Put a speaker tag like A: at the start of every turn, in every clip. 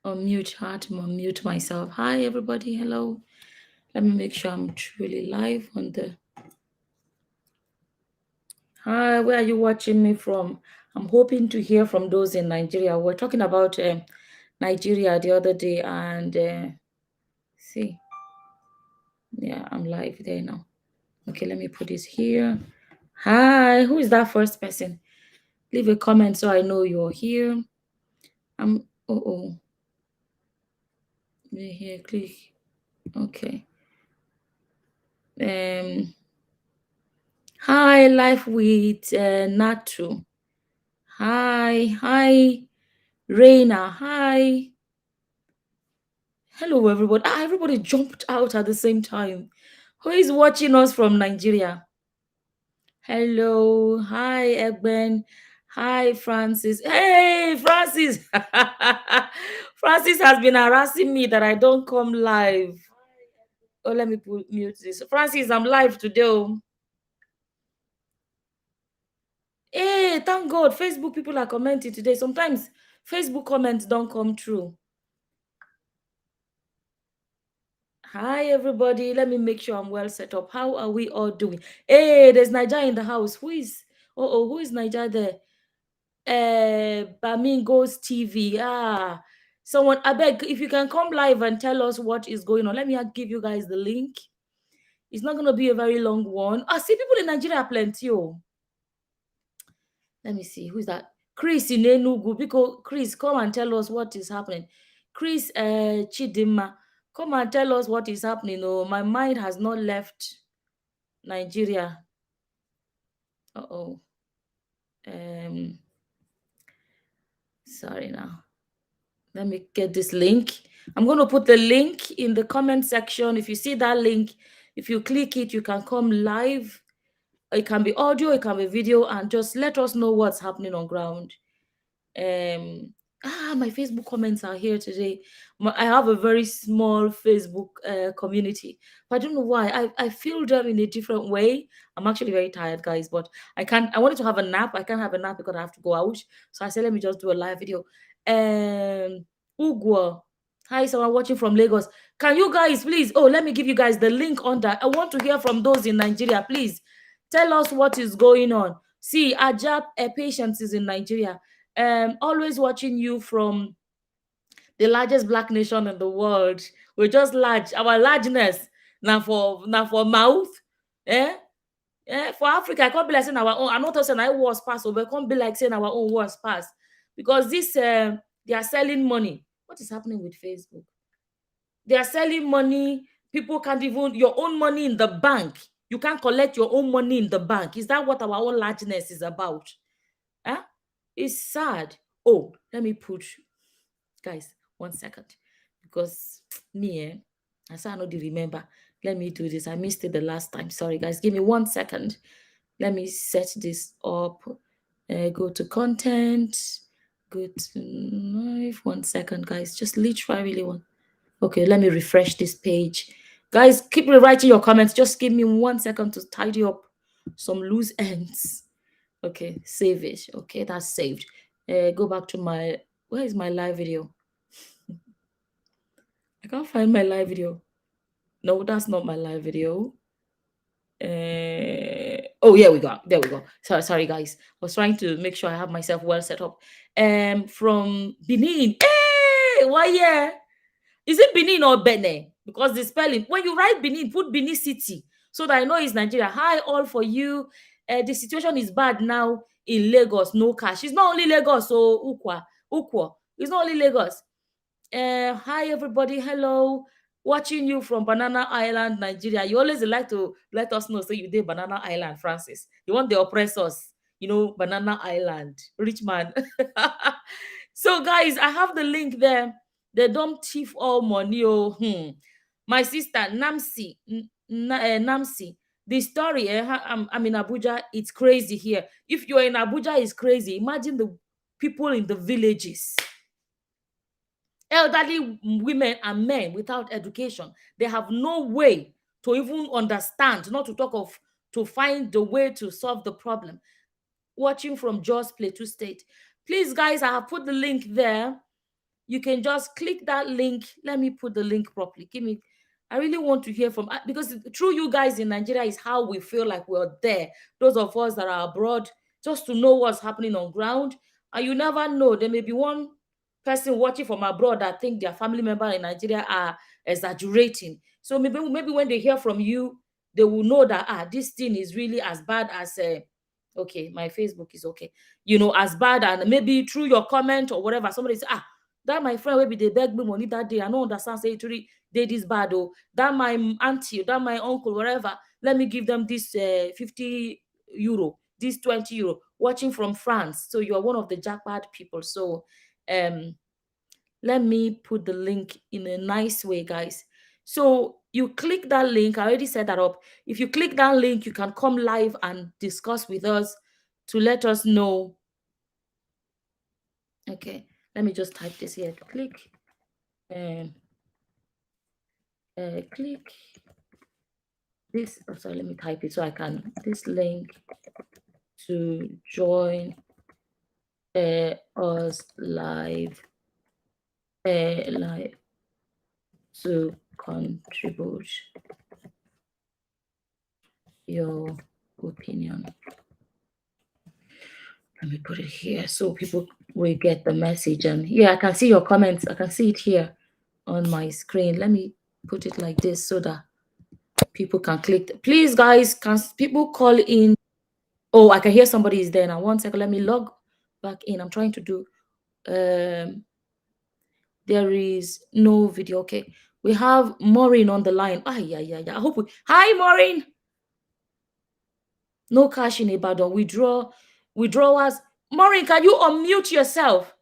A: unmute. Hard to unmute myself. Hi, everybody. Hello. Let me make sure I'm truly live on the. Hi, where are you watching me from? I'm hoping to hear from those in Nigeria. We're talking about Nigeria the other day, and see, yeah, I'm live there now. Okay, let me put this here. Hi, who is that first person? Leave a comment so I know you're here. Oh. Here, click. Okay. Hi, life with Natu. Hi, Reina. Hi. Hello, everybody. Everybody jumped out at the same time. Who is watching us from Nigeria? Hello. Hi, Egben. Hi, Francis. Hey, Francis. Francis has been harassing me that I don't come live. Oh, let me mute this. Francis, I'm live today. Oh. Hey, thank God. Facebook people are commenting today. Sometimes Facebook comments don't come true. Hi, everybody. Let me make sure I'm well set up. How are we all doing? Hey, there's Niger in the house. Who is Niger there? Bamingos TV. Someone, I beg, if you can come live and tell us what is going on. Let me give you guys the link. It's not going to be a very long one. I see people in Nigeria plenty. Oh. Let me see. Who's that? Chris in Enugu. Because Chris, come and tell us what is happening. Chris Chidima, come and tell us what is happening. Oh, my mind has not left Nigeria. Sorry now. Let me get this link. I'm going to put the link in the comment section. If you see that link, if you click it, you can come live. It can be audio, it can be video, and just let us know what's happening on ground. My Facebook comments are here today. I have a very small Facebook community, but I don't know why. I feel them in a different way. I'm actually very tired, guys, but I wanted to have a nap. I can't have a nap because I have to go out. So I said, let me just do a live video. Ugwa. Hi, someone watching from Lagos. Can you guys please? Oh, let me give you guys the link on that. I want to hear from those in Nigeria. Please tell us what is going on. See, Ajab Patience is in Nigeria. Always watching you from the largest black nation in the world. We're just large. Our largeness now for mouth. For Africa, I can't be like saying our own. I'm not saying I was pass over. Can't be like saying our own was pass because this they are selling money. What is happening with Facebook? They are selling money. People can't even your own money in the bank. You can't collect your own money in the bank. Is that what our own largeness is about? Huh? It's sad. Oh, let me put, guys, 1 second. Because me, I said I know the remember. Let me do this. I missed it the last time. Sorry, guys. Give me 1 second. Let me set this up. Go to content. Go to live. 1 second, guys. Just literally one. Okay, let me refresh this page. Guys, keep rewriting your comments. Just give me 1 second to tidy up some loose ends. Okay, save it. Okay, that's saved. Go back to where is my live video? I can't find my live video. No, that's not my live video. Oh, here we go. There we go. Sorry, guys. I was trying to make sure I have myself well set up. From Benin. Hey, why yeah? Is it Benin or Benin? Because the spelling, when you write Benin, put Benin City so that I know it's Nigeria. Hi, all for you. The situation is bad now in Lagos. No cash. It's not only Lagos, so Ukwa. It's not only Lagos. Hi, everybody. Hello. Watching you from Banana Island, Nigeria. You always like to let us know. So you did Banana Island, Francis. You want the oppressors. Banana Island. Rich man. So, guys, I have the link there. They don't thief all money. My sister Namsi, Namsi. The story. I'm in Abuja. It's crazy here. If you're in Abuja, it's crazy. Imagine the people in the villages. Elderly women and men without education. They have no way to even understand, not to talk of to find the way to solve the problem. Watching from Jos Plateau State. Please, guys, I have put the link there. you can just click that link. Let me put the link properly. I really want to hear from, because through you guys in Nigeria is how we feel like we're there. Those of us that are abroad, just to know what's happening on ground. And you never know, there may be one person watching from abroad that think their family member in Nigeria are exaggerating. So maybe when they hear from you, they will know that this thing is really as bad as okay, my Facebook is okay, as bad. And maybe through your comment or whatever, somebody say, that my friend maybe they beg me money that day, I don't understand, say it really they this bad, oh, that my auntie, that my uncle, whatever, let me give them this 50 euro, this 20 euro, watching from France. So you're one of the jackpot people. So let me put the link in a nice way, guys. So you click that link. I already set that up. If you click that link, you can come live and discuss with us to let us know. Okay, let me just type this here. Click click this. Oh, sorry, let me type it so I can. This link to join us live to contribute your opinion. Let me put it here so people will get the message. And yeah, I can see your comments. I can see it here on my screen. Let me put it like this so that people can click. Please, guys, can people call in? Oh, I can hear somebody is there now. 1 second. Let me log back in. I'm trying to do. There is no video. Okay, we have Maureen on the line. Yeah. I hope we. Hi, Maureen. No cash in Ibadan. Withdrawals. Maureen, can you unmute yourself?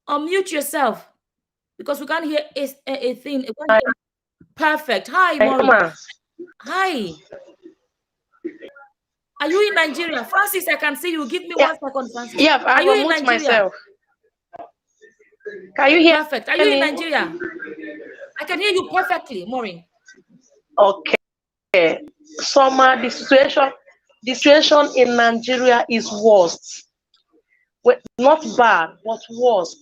A: Unmute yourself, because we can't hear a thing. Perfect. Hi, Maureen. Hi. Are you in Nigeria? Francis, I can see you. Give me 1 second, Francis.
B: Yeah,
A: are you in Nigeria?
B: Myself. Can you hear?
A: Perfect. Are you in Nigeria? I can hear you perfectly, Maureen.
B: Okay. Summer, the situation in Nigeria is worse. Not bad, but worse.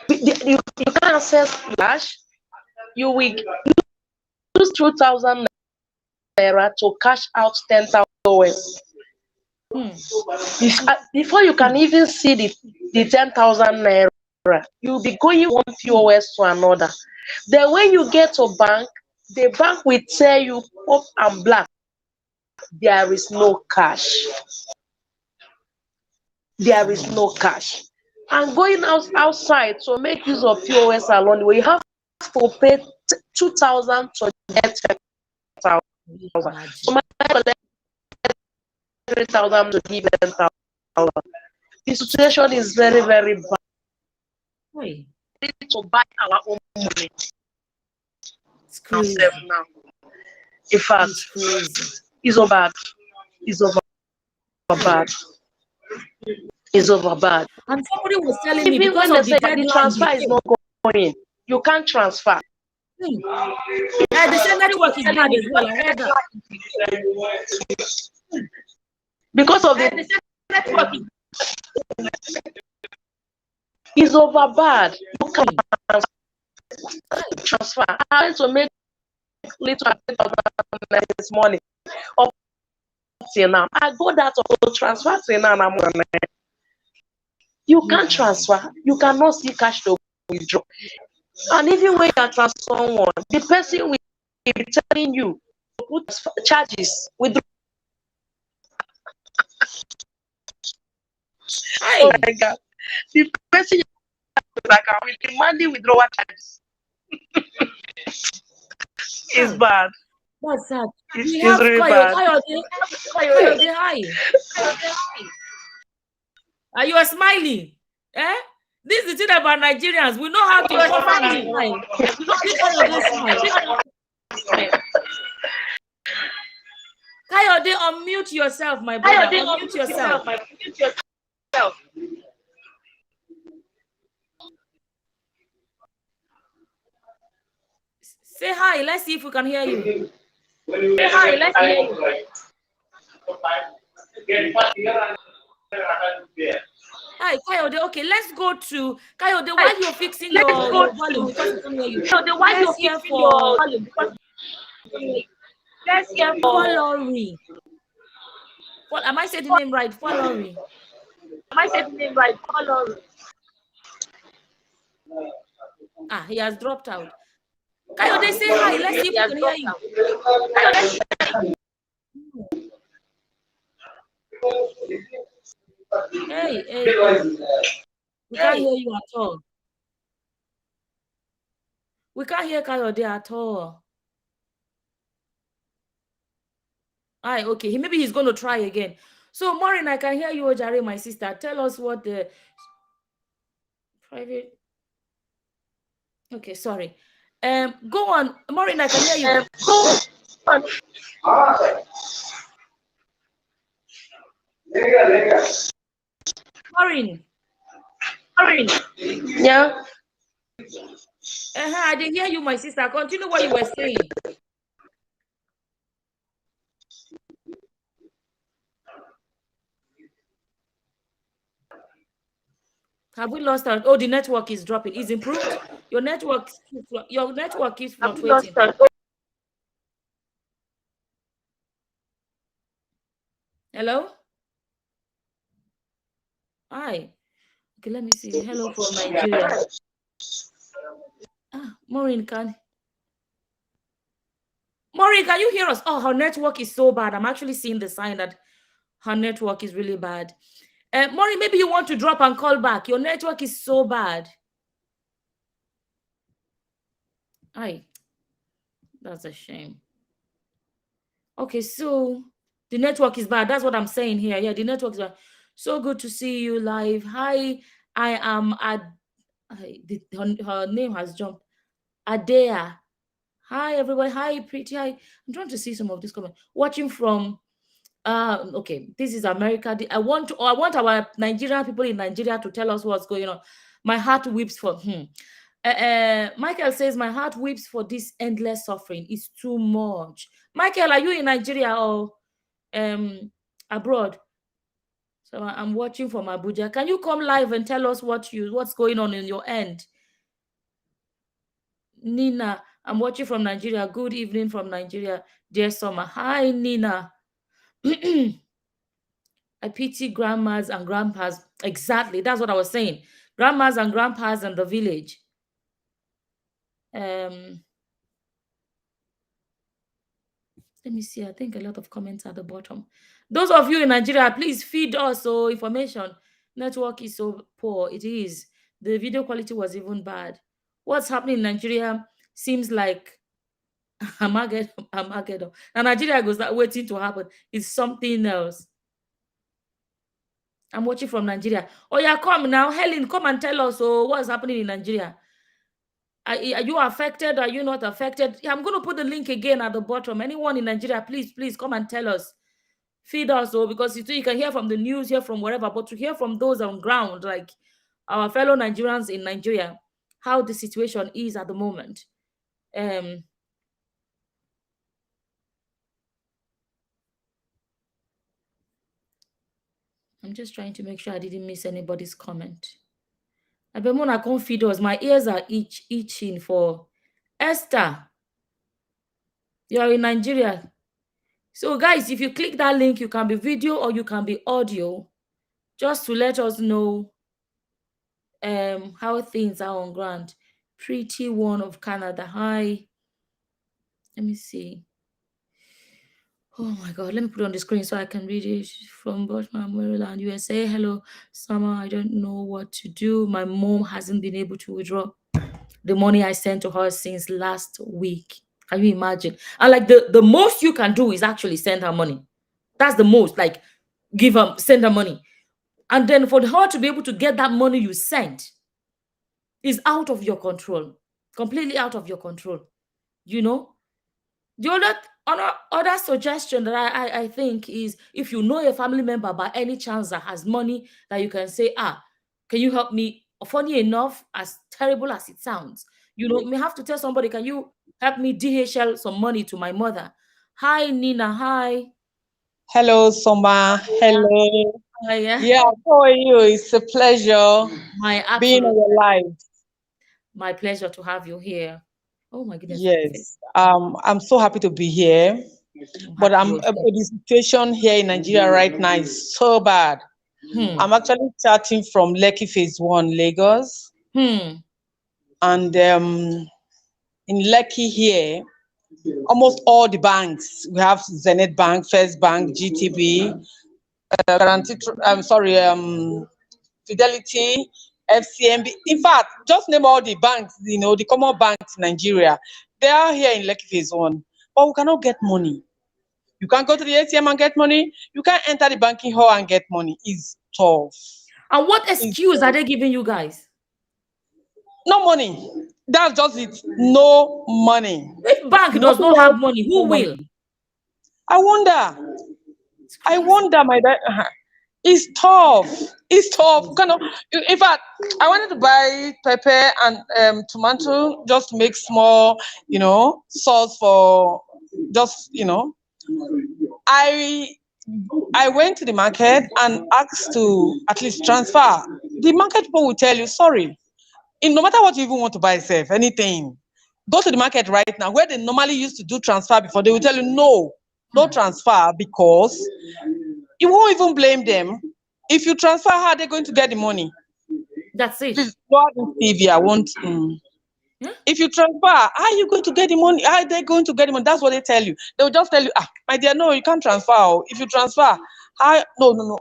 B: You can access cash. You will use 2,000 naira to cash out 10,000 US. Before you can even see the 10,000 naira, you'll be going one POS to another. Then when you get to bank, the bank will tell you up and black, there is no cash. There is no cash. And going outside to make use of POS alone, we have to pay 2,000 to get 10,000. So 3,000 to give 10,000. The situation is very, very bad. We need to buy our own money.
A: It's crazy.
B: Now. In fact, it's over bad. It's over bad. Is over bad.
A: And somebody was telling me,
B: even when they say the transfer is not going, you can't transfer.
A: The same network is bad as well. I heard that.
B: Because of the network is over bad. You can't transfer. I had to make little this morning. Up till now, I go that to transfer till now. You can't transfer. You cannot see cash to withdraw. And even when you are transferring one, the person will be telling you to put charges with. Oh my God! The person will demand the withdrawal charges. It's bad.
A: What's that?
B: It's really bad.
A: Hi. Are you smiling? This is the thing about Nigerians. We know how to smile. Kayode, unmute yourself, my brother. Unmute yourself. Say hi. Let's see if we can hear you.
B: Say hi. Let's hear you.
A: Hi, Kayode. Okay, let's go to Kayode. While you're fixing your volume, because we can't hear you. Let's hear for Follory. Am I saying the name right? Follory. Ah, he has dropped out. Kayode, say hi. Let's see if we can hear you. Hey. We can't hear you at all. We can't hear Kayode at all. Hi, okay. Maybe he's going to try again. So, Maureen, I can hear you, Ojare, my sister. Tell us what the private. Okay, sorry. Go on, Maureen. I can hear you. Maureen.
B: Yeah.
A: I didn't hear you, my sister. Continue what you were saying. Have we lost our? Oh, the network is dropping. Is improved. Your network keeps fluctuating. Hello. Hi. Okay, let me see. Hello from Nigeria. Maureen, can you hear us? Oh, her network is so bad. I'm actually seeing the sign that her network is really bad. Maureen, maybe you want to drop and call back. Your network is so bad. Hi. That's a shame. Okay, so the network is bad. That's what I'm saying here. Yeah, the network is bad. So good to see you live. Hi, I am her name has jumped. Adea. Hi, everybody. Hi, pretty. Hi. I'm trying to see some of this comment. Watching from okay, this is America. I want our Nigerian people in Nigeria to tell us what's going on. My heart weeps for Michael says my heart weeps for this endless suffering. It's too much. Michael, are you in Nigeria or abroad? So I'm watching from Abuja. Can you come live and tell us what's going on in your end? Nina, I'm watching from Nigeria. Good evening from Nigeria, dear Summer. Hi, Nina. I pity grandmas and grandpas. Exactly. That's what I was saying. Grandmas and grandpas in the village. Let me see. I think a lot of comments at the bottom. Those of you in Nigeria, please feed us information. Network is so poor. It is. The video quality was even bad. What's happening in Nigeria seems like Armageddon. And Nigeria goes that waiting to happen. It's something else. I'm watching from Nigeria. Oh yeah, come now. Helen, come and tell us what's happening in Nigeria. Are you affected? Are you not affected? I'm going to put the link again at the bottom. Anyone in Nigeria, please come and tell us. Feed us, because you can hear from the news, hear from wherever, but to hear from those on ground, like our fellow Nigerians in Nigeria, how the situation is at the moment. I'm just trying to make sure I didn't miss anybody's comment. I can't feed us. My ears are itching for Esther. You're in Nigeria. So guys, if you click that link, you can be video or you can be audio, just to let us know how things are on ground. Pretty one of Canada. Hi. Let me see. Oh my God, let me put it on the screen so I can read it. From Baltimore, Maryland, USA. Hello, Summer. I don't know what to do. My mom hasn't been able to withdraw the money I sent to her since last week. Can you imagine? And like the most you can do is actually send her money. That's the most, like send her money. And then for her to be able to get that money you sent is out of your control, completely out of your control. The other suggestion that I think is, if you know a family member by any chance that has money that you can say, can you help me? Funny enough, as terrible as it sounds, you may have to tell somebody, can you help me DHL some money to my mother? Hi, Nina. Hi.
C: Hello, Soma. Hello.
A: Yeah.
C: Yeah, how are you? It's a pleasure
A: My
C: being on
A: absolute
C: your live.
A: my pleasure to have you here. Oh my goodness.
C: Yes. I'm so happy to be here.
A: I'm
C: But
A: happy you're here.
C: the situation here in Nigeria right now is so bad.
A: Hmm.
C: I'm actually starting from Lekki Phase 1, Lagos.
A: Hmm.
C: And in Lekki here, almost all the banks, we have Zenith Bank, First Bank, GTB, Fidelity, FCMB. In fact, just name all the banks, the common banks in Nigeria. They are here in Lekki Phase 1. But we cannot get money. You can't go to the ATM and get money. You can't enter the banking hall and get money. It's tough.
A: And what
C: It's
A: excuse are they giving you guys?
C: no money. That's just it. No money.
A: If bank does
C: Nothing
A: not have
C: else.
A: money,
C: No
A: who will?
C: money. I wonder.
A: It's
C: I
A: crazy.
C: wonder, my dad. It's tough. It's tough. In fact, I wanted to buy pepper and tomato just to make small, sauce for just. I I went to the market and asked to at least transfer. The market people will tell you, sorry, no matter what you even want to buy, self, anything, go to the market right now where they normally used to do transfer before. They will tell you, no, no transfer because you won't even blame them. If you transfer, how are they going to get the money?
A: That's it.
C: Please, go out in TV. I won't.
A: Yeah?
C: If you transfer, how are you going to get the money? How are they going to get the money? That's what they tell you. They will just tell you, my dear, no, you can't transfer. Oh. If you transfer, no.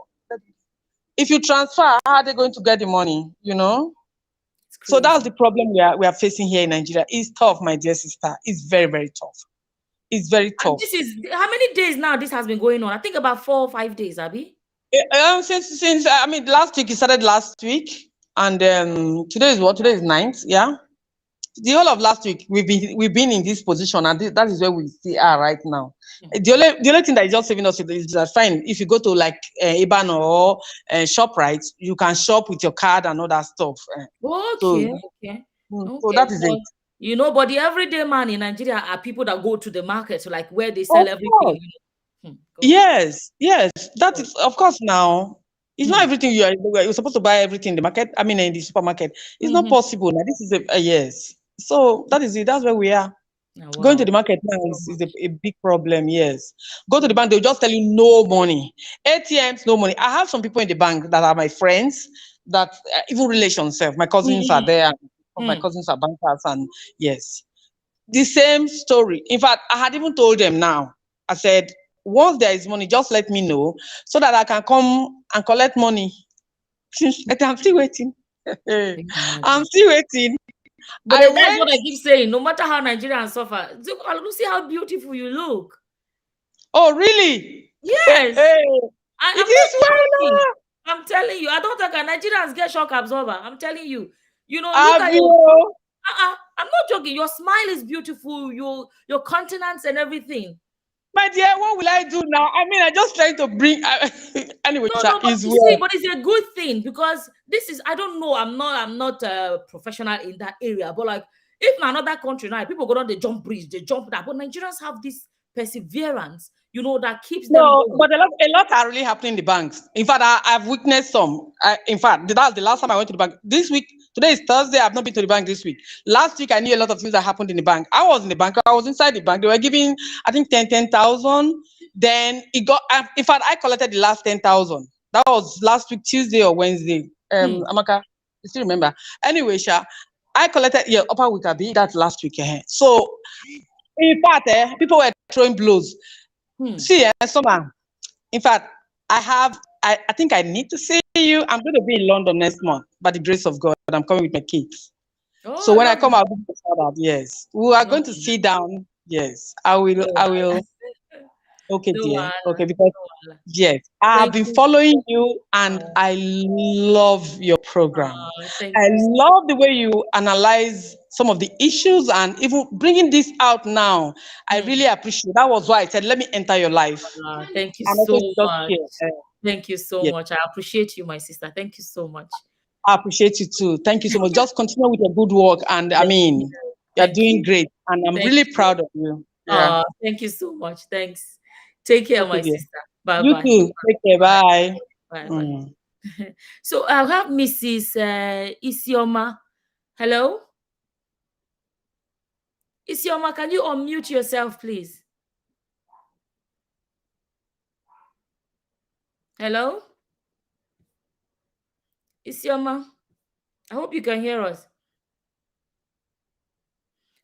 C: If you transfer, how are they going to get the money?
A: It's
C: So that's
A: crazy.
C: the problem we are facing here in Nigeria. It's tough, my dear sister. It's very, very tough. It's very
A: And
C: tough.
A: this is how many days now this has been going on? I think about 4 or 5 days, Abby.
C: Since last week, it started last week, and today is what? Today is ninth, yeah. The whole of last week, we've been in this position, and that is where we still are right now. The only thing that is just saving us is that fine. If you go to like Iban or ShopRite, you can shop with your card and all that stuff. So,
A: Okay, okay,
C: so
A: okay.
C: that is it.
A: But but the everyday man in Nigeria are people that go to the market, so like where they sell
C: Of
A: everything.
C: course.
A: God.
C: Yes, yes, that
A: God.
C: is of course now. It's not
A: Hmm.
C: everything you're supposed to buy everything in the market. In the supermarket. It's not
A: Mm-hmm.
C: possible. Now this is a yes. So that is it. That's where we are.
A: Oh,
C: Going to the
A: wow.
C: market now
A: So
C: is
A: much.
C: a big problem. Yes. Go to the
A: Hmm.
C: bank, they'll just tell you no money. ATMs, no money. I have some people in the bank that are my friends, that even relations self. My cousins are
A: Mm-hmm.
C: there. And my
A: Hmm.
C: cousins are bankers, and yes. The same story. In fact, I had even told them now. I said, once there is money, just let me know so that I can come and collect money. I'm still waiting.
A: Can you
C: I'm
A: imagine?
C: still waiting.
A: But
C: I
A: then that's what
C: went.
A: I keep saying. No matter how Nigerians suffer, look, see how beautiful you look.
C: Oh, really?
A: Yes,
C: It
A: I'm not
C: is well.
A: joking. I'm telling you, I don't think Nigerians get shock absorber. I'm telling you. Look at your.
C: Avio.
A: I'm not joking. Your smile is beautiful. Your countenance and everything.
C: My dear, what will I do now? I just trying to bring. Anyway,
A: No,
C: sha,
A: no, but
C: is
A: you see,
C: well.
A: but it's a good thing because this is, I don't know, I'm not a professional in that area, but like if na another country now, people go down, they jump bridge, they jump that. But Nigerians have this perseverance, that keeps them
C: No,
A: going.
C: but a lot are really happening in the banks. In fact, I've witnessed some. In fact, that's the last time I went to the bank. This week, today is Thursday. I've not been to the bank this week. Last week, I knew a lot of things that happened in the bank. I was in the bank. I was inside the bank. They were giving, I think, 10,000. Then it got. In fact, I collected the last 10,000. That was last week, Tuesday or Wednesday.
A: Hmm.
C: Amaka, you still remember? Anyway, Sha, I collected upper week. Abi, that's last week. So, in fact, people were throwing blows.
A: Hmm.
C: See, summer. In fact, I think I need to see you. I'm going to be in London next month by the grace of God. I'm coming with my kids. So
A: Oh,
C: when I come,
A: lovely.
C: I'll be that. Yes, we are going to
A: Lovely.
C: sit down. Yes, I will.
A: No
C: I
A: wahala.
C: will. Okay,
A: No
C: dear.
A: wahala.
C: Okay, because
A: No wahala.
C: yes, I've
A: Thank
C: been
A: you.
C: following you, and
A: Uh,
C: I love your program.
A: thank
C: I
A: you.
C: love the way you analyze some of the issues and even bringing this out now. I
A: Hmm.
C: really appreciate. That was why I said, let me enter your life
A: Thank you
C: and
A: so
C: also just
A: much.
C: share.
A: Thank you so
C: Yes.
A: much. I appreciate you, my sister. Thank you so much.
C: I appreciate you too. Thank you so much. Just continue with your good work. And
A: Thank you.
C: you're
A: Thank
C: doing
A: you.
C: great. And I'm
A: Thank
C: really
A: you.
C: proud of you. Yeah.
A: Thank you so much. Thanks. Take care,
C: Okay,
A: my
C: dear.
A: sister. Bye
C: You
A: bye.
C: too. Take care.
A: Bye.
C: Bye.
A: Bye. Bye. So I have Mrs. Isioma. Hello? Isioma, can you unmute yourself, please? Hello? Isioma, I hope you can hear us.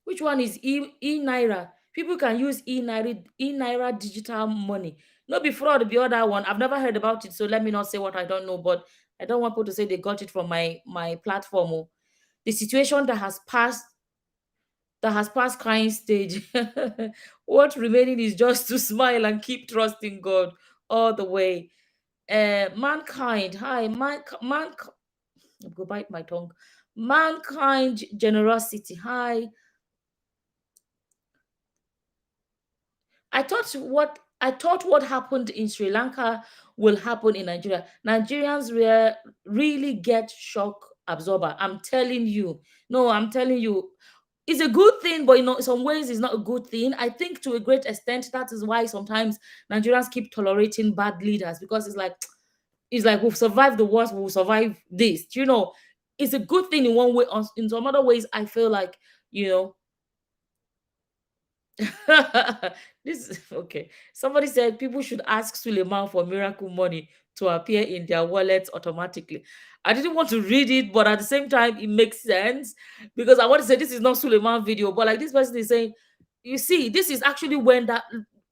A: Which one is e-Naira? People can use e-Naira digital money. Not be fraud, the other one. I've never heard about it, so let me not say what I don't know, but I don't want people to say they got it from my platform. The situation that has passed crying stage. What remaining is just to smile and keep trusting God all the way. Mankind, hi, go bite my tongue. Mankind generosity, hi. I thought what happened in Sri Lanka will happen in Nigeria. Nigerians really get shock absorber. I'm telling you. No, I'm telling you. It's a good thing, but in some ways it's not a good thing. I think to a great extent that is why sometimes Nigerians keep tolerating bad leaders, because it's like we've survived the worst, we'll survive this. It's a good thing in one way. In some other ways, I feel like, this is okay. Somebody said people should ask Suleiman for miracle money to appear in their wallets automatically. I didn't want to read it, but at the same time, it makes sense, because I want to say this is not Suleiman video, but like this person is saying, you see, this is actually when that,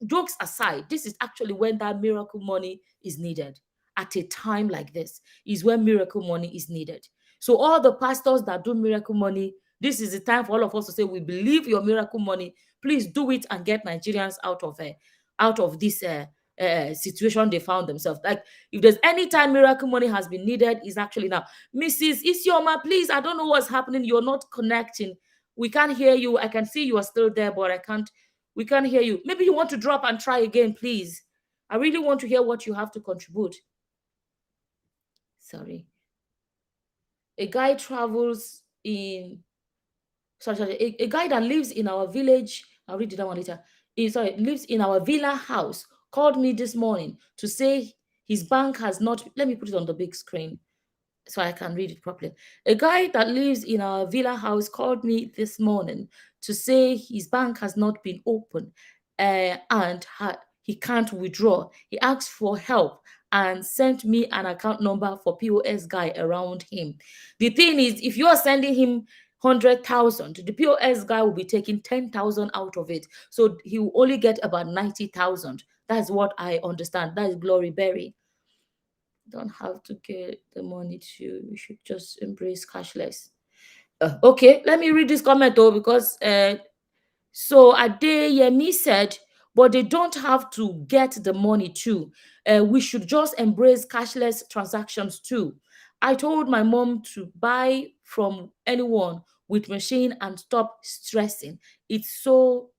A: jokes aside, this is actually when that miracle money is needed. At a time like this is when miracle money is needed. So all the pastors that do miracle money, this is the time for all of us to say, we believe your miracle money. Please do it and get Nigerians out of this situation they found themselves. Like, if there's any time miracle money has been needed, is actually now. Mrs. Isioma, please, I don't know what's happening. You're not connecting. We can't hear you. I can see you are still there, but we can't hear you. Maybe you want to drop and try again, please. I really want to hear what you have to contribute. Sorry. A guy travels in a guy that lives in our village, I'll read that one later. Lives in our villa house, called me this morning to say his bank has not, let me put it on the big screen so I can read it properly. A guy that lives in our villa house called me this morning to say his bank has not been open, and he can't withdraw. He asked for help and sent me an account number for POS guy around him. The thing is, if you are sending him 100,000, the POS guy will be taking 10,000 out of it, so he will only get about 90,000. That's what I understand. That is Glory Berry. Don't have to get the money to, we should just embrace cashless. Okay, let me read this comment though, because so Adeyemi said, but they don't have to get the money too. We should just embrace cashless transactions too. I told my mom to buy from anyone with machine and stop stressing. It's so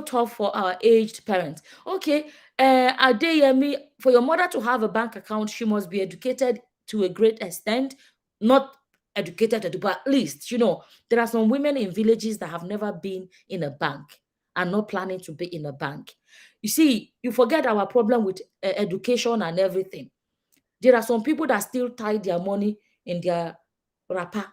A: tough for our aged parents. Okay, Adeyemi, for your mother to have a bank account, she must be educated to a great extent. Not educated, but at least, there are some women in villages that have never been in a bank and not planning to be in a bank. You see, you forget our problem with education and everything. There are some people that still tie their money in their wrapper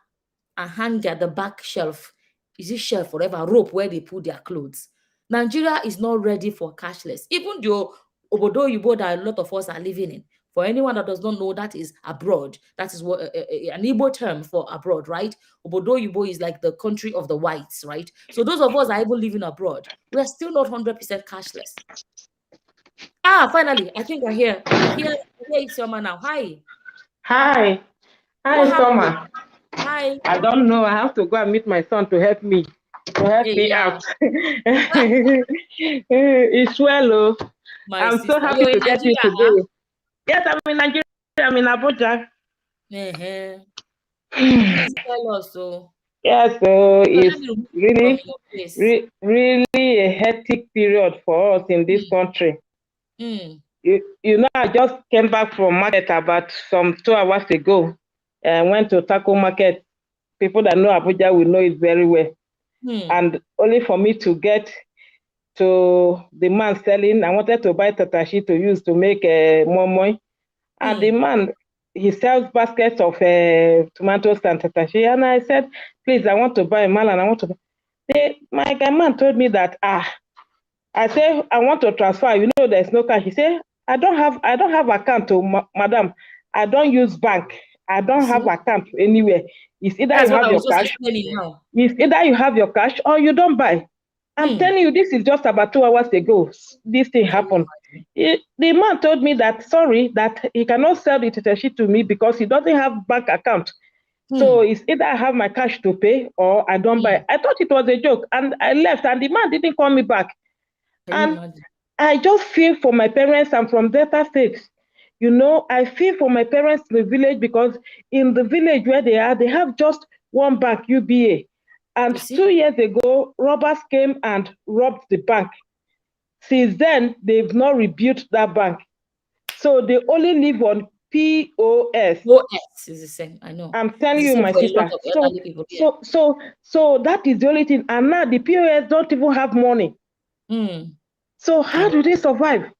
A: and hang at the back shelf. Is it shelf, forever rope where they put their clothes? Nigeria is not ready for cashless. Even though Obodo Yibo that a lot of us are living in. For anyone that does not know, that is abroad. That is what an Igbo term for abroad, right? Obodo Yibo is like the country of the whites, right? So those of us that are even living abroad, we are still not 100% cashless. Finally, I think I hear Isioma now. Hi.
D: Hi. Hi,
A: What happened?
D: Soma.
A: Hi.
D: I don't know. I have to go and meet my son to help me out. It's well, oh. I'm
A: sister.
D: so happy
A: You're
D: to
A: in
D: get you
A: Nigeria,
D: today.
A: huh?
D: Yes, I'm in Nigeria. I'm in Abuja.
A: Please tell us. So
D: Yes, so
A: let
D: it's
A: me remove it from
D: really,
A: your face.
D: really a hectic period for us in this country. You know, I just came back from market about some 2 hours ago. I went to Taco Market. People that know Abuja will know it very well. And only for me to get to the man selling. I wanted to buy tatashi to use to make more money. And the man, he sells baskets of tomatoes and tatashi. And I said, please, I want to buy a melon. I want to. My man told me that, I say, I want to transfer. You know, there's no cash. He said, I don't have account to madam. I don't use bank. I don't have account anywhere. It's either you have your cash. It's either you have your cash or you don't buy. I'm telling you, this is just about 2 hours ago. This thing happened. The man told me that, sorry, that he cannot sell the tatashi to me because he doesn't have bank account. So it's either I have my cash to pay or I don't buy. I thought it was a joke, and I left, and the man didn't call me back. And I just feel for my parents. I'm from Delta State. You know, I feel for my parents in the village, because in the village where they are, they have just one bank, UBA. And 2 years ago, robbers came and robbed the bank. Since then, they've not rebuilt that bank. So they only live on POS.
A: POS is the same, I know.
D: I'm telling you, my sister. So that is the only thing. And now the POS don't even have money. So how do they survive?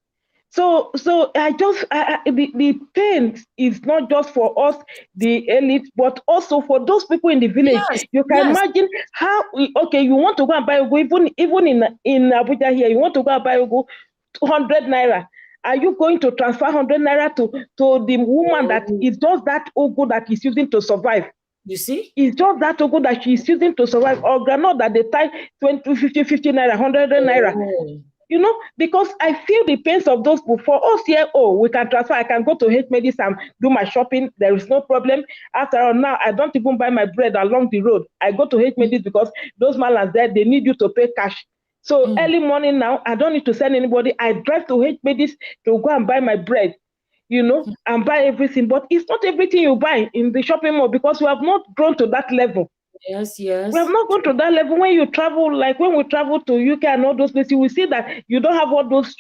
D: So the pain is not just for us, the elite, but also for those people in the village. You can imagine how, you want to go and buy ugu, even in Abuja here, you want to go and buy ugu, 200 naira. Are you going to transfer 100 naira to the woman that is just that ugu that is using to survive?
A: You see?
D: It's just that ugu that she's using to survive, or granite that they tie 20, 50 naira, 100 naira. You know, because I feel the pains of those people. For us here, we can transfer. I can go to H-Medis and do my shopping. There is no problem. After all, now I don't even buy my bread along the road. I go to H-Medis because those malams there, they need you to pay cash. So early morning now, I don't need to send anybody. I drive to H-Medis to go and buy my bread, you know, and buy everything. But it's not everything you buy in the shopping mall, because we have not grown to that level.
A: Yes.
D: We have not gone to that level. When you travel, like when we travel to UK and all those places, we see that you don't have all those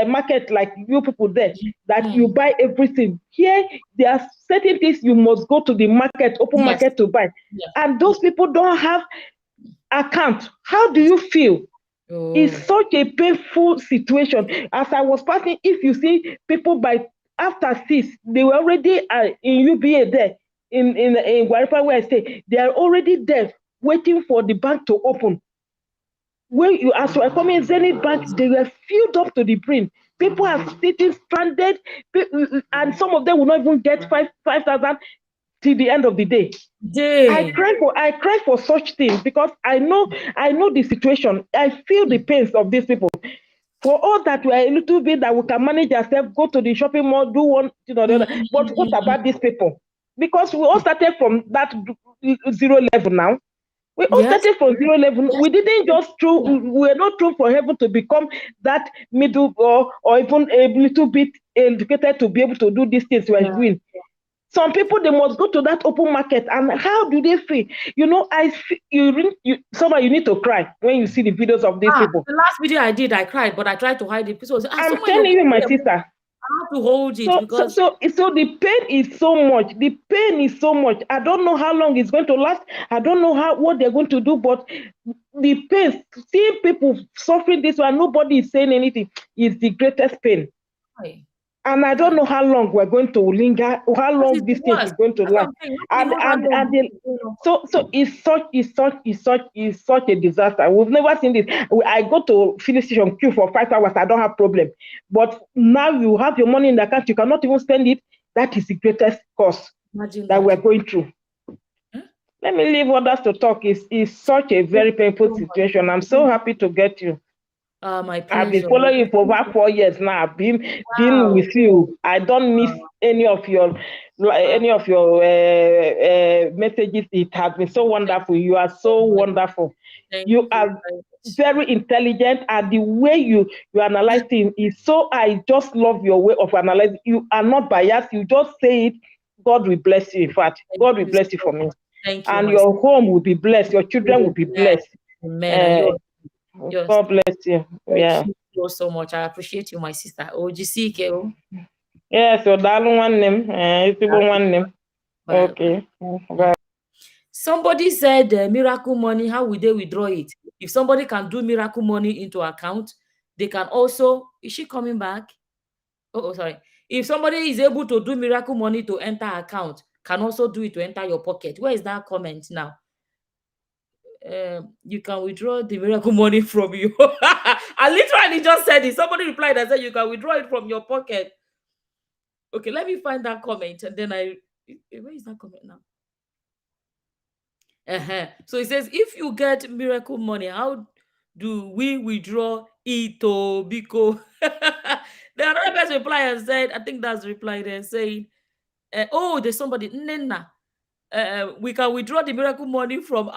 D: market like you people there, that you buy everything. Here, there are certain things you must go to the market, open market to buy. And those people don't have account. How do you feel? It's such a painful situation. As I was passing, if you see people by after 6, they were already in UBA there. In Guaripa where I stay, they are already there waiting for the bank to open. When you ask for a coming Zenith Bank, they were filled up to the brim. People are sitting stranded, and some of them will not even get 5,000 till the end of the day. I cry for such things, because I know the situation. I feel the pains of these people. For all that we are a little bit that we can manage ourselves, go to the shopping mall, do one, the other. But what about these people? Because we all started from that 0 level now. We all started from 0 level. We didn't just we were not thrown for heaven to become that middle or even a little bit educated to be able to do these things we're doing. Some people, they must go to that open market, and how do they feel? You know, somebody, you need to cry when you see the videos of these people.
A: The last video I did, I cried, but I tried to hide it.
D: I'm telling you, my sister.
A: I have to hold it because
D: so the pain is so much. The pain is so much. I don't know how long it's going to last. I don't know what they're going to do, but the pain, seeing people suffering this one, nobody is saying anything, is the greatest pain. And I don't know how long we're going to linger, how long this thing is going to last. So it's such a disaster. We've never seen this. I go to filling station queue for 5 hours. I don't have problem. But now you have your money in the account, you cannot even spend it. That is the greatest cost that we're going through. Let me leave others to talk. It's such a very painful situation. I'm so happy to get you.
A: My pleasure.
D: I've been following you for over 4 years now. I've been with you. I don't miss any of your messages. It has been so wonderful. You are so wonderful. You are very intelligent, and the way you analyze things is so. I just love your way of analyzing. You are not biased. You just say it. God will bless you. In fact, God will bless you for me.
A: Thank you.
D: And your home will be blessed. Your children will be blessed.
A: Amen.
D: God bless you.
A: Thank you so much. I appreciate you, my sister. OGC.
D: Yeah, so that one name. It's one name. Okay. Bye.
A: Somebody said miracle money, how will they withdraw it? If somebody can do miracle money into account, they can also, is she coming back? Oh, sorry. If somebody is able to do miracle money to enter account, can also do it to enter your pocket. Where is that comment now? You can withdraw the miracle money from you. I literally just said it. Somebody replied and said you can withdraw it from your pocket. Okay, let me find that comment and then where is that comment now? So it says, if you get miracle money, how do we withdraw it to Biko? Then another person replied and said, I think that's replied there saying, oh, there's somebody, Nena. We can withdraw the miracle money from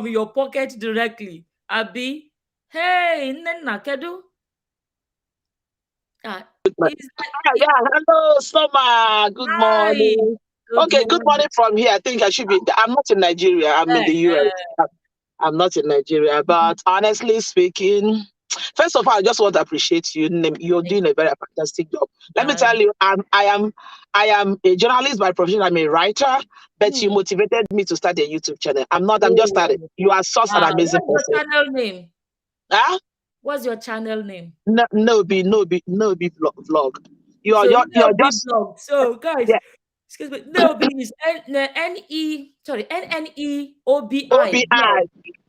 A: your pocket directly. Abi, hey, Nena, Kedu.
E: Yeah, hello, Summer. Good
A: Hi.
E: morning. Good morning from here. I think I should be. I'm not in Nigeria. I'm in the US. I'm not in Nigeria. But honestly speaking, first of all, I just want to appreciate you. You're doing a very fantastic job. Let me tell you, I am a journalist by profession. I'm a writer, but you motivated me to start a YouTube channel. I'm just started. You are such an amazing person.
A: What's your channel name?
E: Huh?
A: What's your channel name?
E: No be vlog. You're just
A: vlog. So guys,
E: yeah.
A: Excuse me, no is NNEOBI.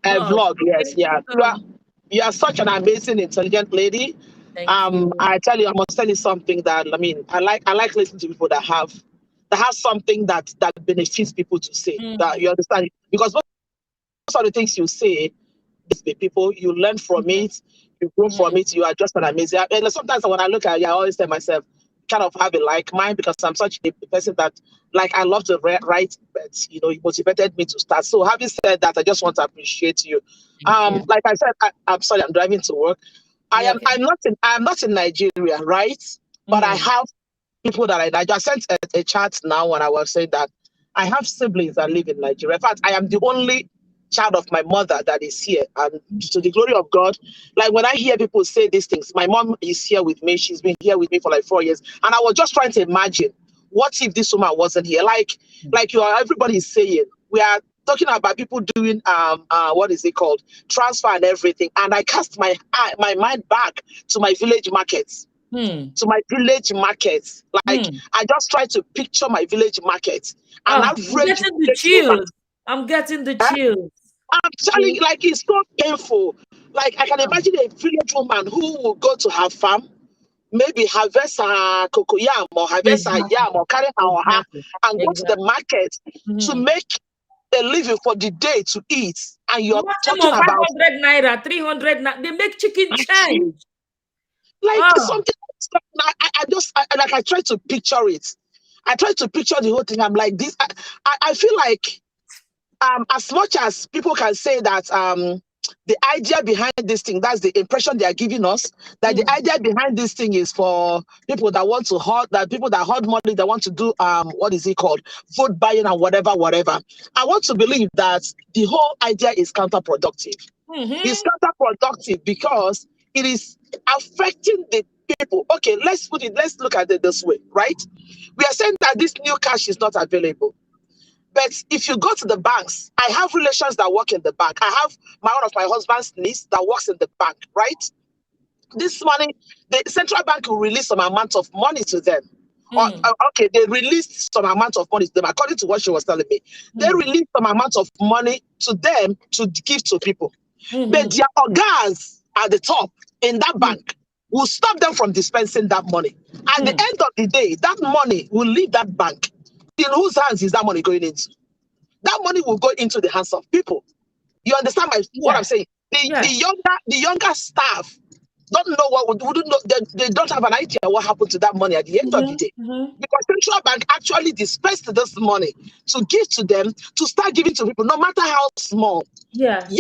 E: Vlog, yes, yeah. You are such an amazing, intelligent lady.
A: Thank you.
E: I tell you, I must tell you something that I like listening to people that have something that benefits people to say. That you understand, because most of the things you say, the people you learn from it, you grow from it. You are just an amazing. And sometimes when I look at you, I always tell myself, kind of have a like mind, because I'm such a person that I love to write, but you motivated me to start. So having said that, I just want to appreciate you. Like I said, I'm sorry, I'm driving to work. I'm not in Nigeria, right? But I have people that I just sent a chat now when I was saying that I have siblings that live in Nigeria. In fact, I am the only child of my mother that is here, and to the glory of God, when I hear people say these things, my mom is here with me. She's been here with me for 4 years, and I was just trying to imagine, what if this woman wasn't here? Everybody is saying, we are talking about people doing what is it called, transfer and everything, and I cast my mind back to my village markets. I just try to picture my village market. And
A: I'm getting the chills. I'm telling
E: you, it's so painful. I can imagine a village woman who will go to her farm, maybe harvest her cocoyam or harvest her yam or carry her and go to the market to make a living for the day to eat. And you're talking about
A: 500 naira, 300 naira. They make chicken change.
E: Something. I try to picture it. I try to picture the whole thing. I'm like this. I feel like as much as people can say that the idea behind this thing, that's the impression they are giving us, that the idea behind this thing is for people that want to hoard, that people that hoard money, that want to do what is it called, vote buying and whatever. I want to believe that the whole idea is counterproductive. It's counterproductive because it is affecting the people. Okay, let's look at it this way, right? We are saying that this new cash is not available. But if you go to the banks, I have relations that work in the bank. I have one of my husband's niece that works in the bank, right? This money, the central bank will release some amount of money to them. Okay, they released some amount of money to them, according to what she was telling me. They released some amount of money to them to give to people. But their organs at the top in that bank will stop them from dispensing that money. At the end of the day, that money will leave that bank. In whose hands is that money going into? That money will go into the hands of people. You understand what I'm saying? The younger staff don't know wouldn't know. They don't have an idea what happened to that money at the end of the day. Because central bank actually dispensed this money to give to them, to start giving to people, no matter how small. Yes.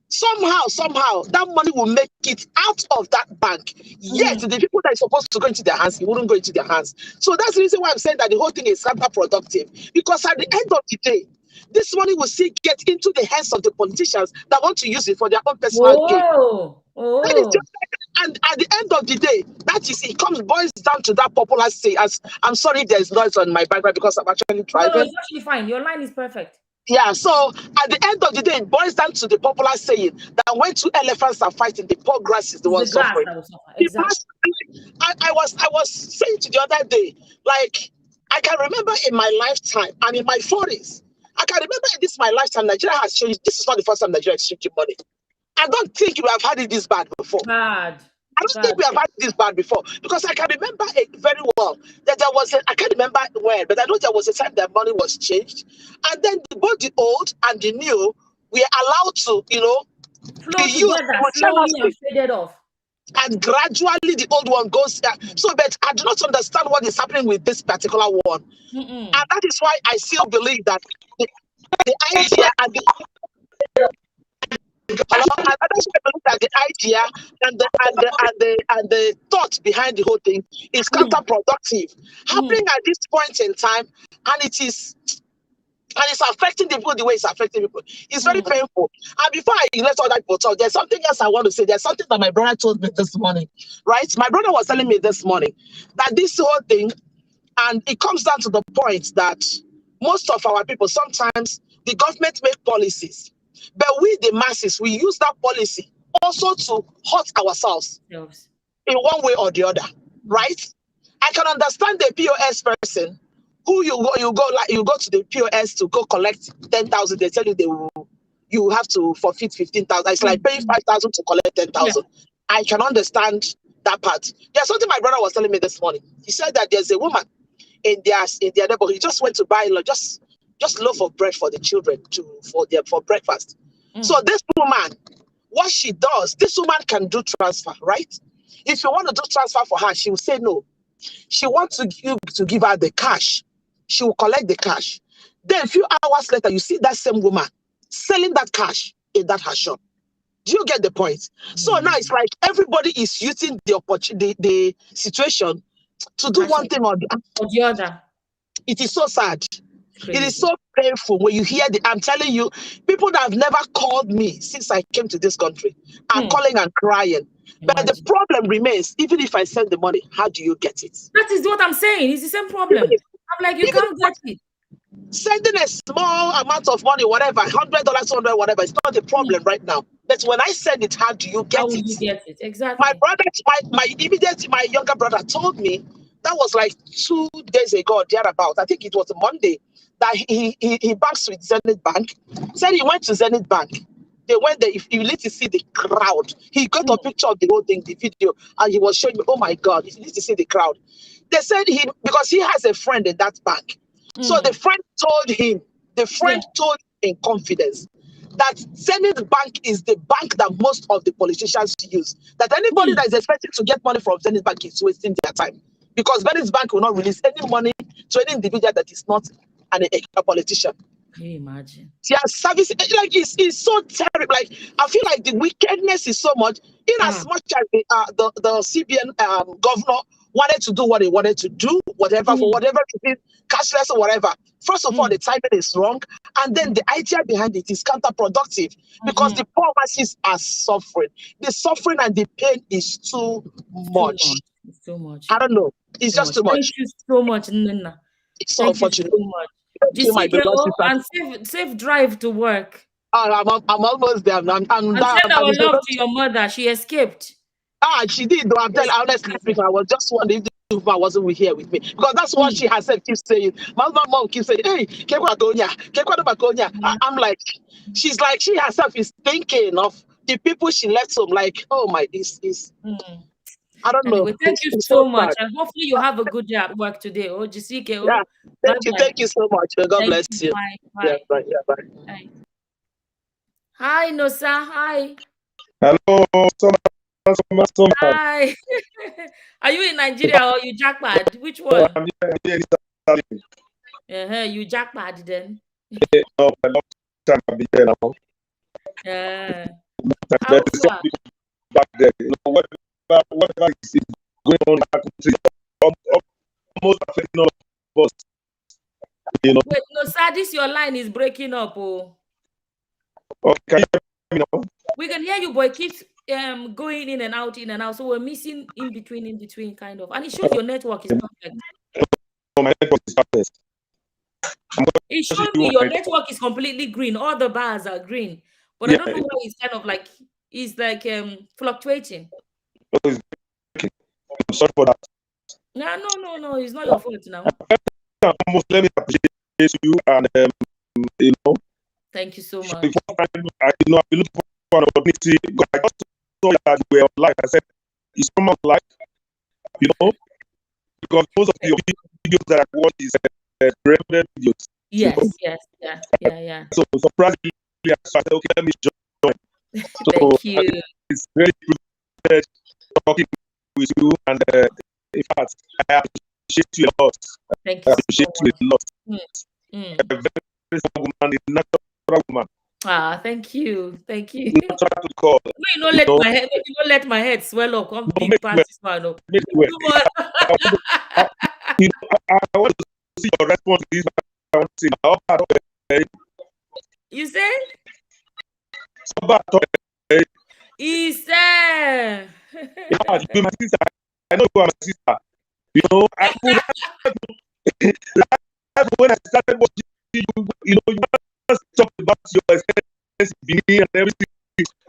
E: Somehow, that money will make it out of that bank. Yet, the people that are supposed to go into their hands, it wouldn't go into their hands. So that's the reason why I'm saying that the whole thing is counterproductive. Because at the end of the day, this money will still get into the hands of the politicians that want to use it for their own personal gain. That is just and at the end of the day, boils down to that popular say. As I'm sorry if there's noise on my background because I'm actually driving.
A: No, it's actually fine. Your line is perfect.
E: Yeah, so at the end of the day, it boils down to the popular saying that when two elephants are fighting, the poor grass is the one
A: The grass
E: suffering.
A: that will suffer. Exactly.
E: I was saying to the other day, like, I can remember in my lifetime, I'm in my 40s. I can remember in this my lifetime, Nigeria has changed. This is not the first time Nigeria is changing money. I don't think we have had it this bad before.
A: Bad.
E: I don't think we have had this bad before, because I can remember it very well that there was I can't remember when, but I know there was a time that money was changed, and then both the old and the new were allowed to,
A: Flow
E: be used
A: together, slowly
E: simultaneously,
A: and faded off.
E: and gradually the old one goes. So, but I do not understand what is happening with this particular one, and that is why I still believe that the idea and the hello, and that's why I believe that the idea and the thought behind the whole thing is counterproductive, happening at this point in time, and it's affecting the people the way it's affecting people. It's very painful. And before I let all that people talk, there's something else I want to say. There's something that my brother told me this morning, right? My brother was telling me this morning that this whole thing, and it comes down to the point that most of our people, sometimes the government make policies, but we, the masses, we use that policy also to hurt ourselves in one way or the other, right? I can understand the POS person who you go to the POS to go collect 10,000. They tell you you have to forfeit 15,000. It's like paying 5,000 to collect 10,000. Yeah. I can understand that part. There's something my brother was telling me this morning. He said that there's a woman in their neighborhood. He just went to buy just loaf of bread for the children for breakfast. So this woman, what she does, this woman can do transfer, right? If you want to do transfer for her, she will say no. She wants you to give her the cash. She will collect the cash. Then a few hours later, you see that same woman selling that cash in that her shop. Do you get the point? So now it's like everybody is using the opportunity, the situation to do one thing or the
A: other.
E: It is so sad. Crazy. It is so painful when you hear I'm telling you, people that have never called me since I came to this country are calling and crying. But the problem remains, even if I send the money, how do you get it?
A: That is what I'm saying. It's the same problem. I'm like, you can't get it.
E: Sending a small amount of money, whatever, $100, $200, whatever, it's not the problem right now. But when I send it, how do you get
A: how
E: it?
A: You get it? Exactly.
E: My brother, my younger brother told me, that was like 2 days ago, thereabout. I think it was a Monday, that he banks with Zenith Bank. Said he went to Zenith Bank. They went there. If you need to see the crowd, he got a picture of the whole thing, the video, and he was showing me, oh my God, you need to see the crowd. They said because he has a friend in that bank. So the friend told him, told him in confidence that Zenith Bank is the bank that most of the politicians use. That anybody that is expecting to get money from Zenith Bank is wasting their time. Because Zenith Bank will not release any money to any individual that is not a politician.
A: Can you imagine?
E: Yeah, service, like it's so terrible. Like I feel like the wickedness is so much. In as much as the CBN governor wanted to do what he wanted to do, whatever for whatever reason, cashless or whatever. First of all, the timing is wrong, and then the idea behind it is counterproductive because the poor masses are suffering. The suffering and the pain is too much.
A: It's too much.
E: I don't know. It's just too much.
A: Thank you so much, Nina.
E: It's so unfortunate.
A: You so much. And safe drive to work.
E: I'm almost there. I'm
A: send our love to your mother. She escaped.
E: She did. Though I'm telling you, honestly speaking, I was just wondering if the woman wasn't here with me, because that's what she herself keeps saying. My mom keeps saying, "Hey, I'm like, she's like, she herself is thinking of the people she left home. Like, oh my, this is. I don't know.
A: Thank you so much, and hopefully you have a good day at work today. Oh, Jessica.
E: Yeah, thank you so much. God bless you.
A: Bye.
E: Bye. Bye.
A: Hi, Nosa. Hi.
F: Hello.
A: Hi. Are you in Nigeria or you jackpot? Which one?
F: I'm
A: here. You jackpot then.
F: No, a long time I've been here now.
A: Yeah.
F: Back there, whatever is going on in that country, almost affecting all of us.
A: Wait, no, sir, this your line is breaking up. Oh.
F: Okay, can you hear me now?
A: We can hear you, but it keeps going in and out. So we're missing in between, kind of. And it shows your network is perfect.
F: No, my network is perfect.
A: It showed me your network is completely green. All the bars are green, but I don't know why it's kind of like fluctuating.
F: I'm sorry for that.
A: No, it's not your fault now.
F: Almost let me appreciate you and you know.
A: Thank you so much.
F: I've been looking for an opportunity. I just saw that you were live. I said, it's from live, you know, because most of your videos that I watch is branded videos.
A: Yes,
F: you know?
A: yeah.
F: So surprisingly, I said, okay, let me join. So
A: Thank you.
F: It's very privileged talking with you, and in fact, I appreciate you a lot.
A: Thank you.
F: I appreciate you a lot.
A: A
F: very strong woman, a natural woman.
A: Thank you.
F: Natural to call.
A: No, don't let my head swell up. I'm big past this one. No.
F: I want to see your response to this. I want to see
A: You say? He said.
F: Yeah, you're my sister. I know you are my sister. You know, when I started watching you, you know, you just talk about your experience being and everything.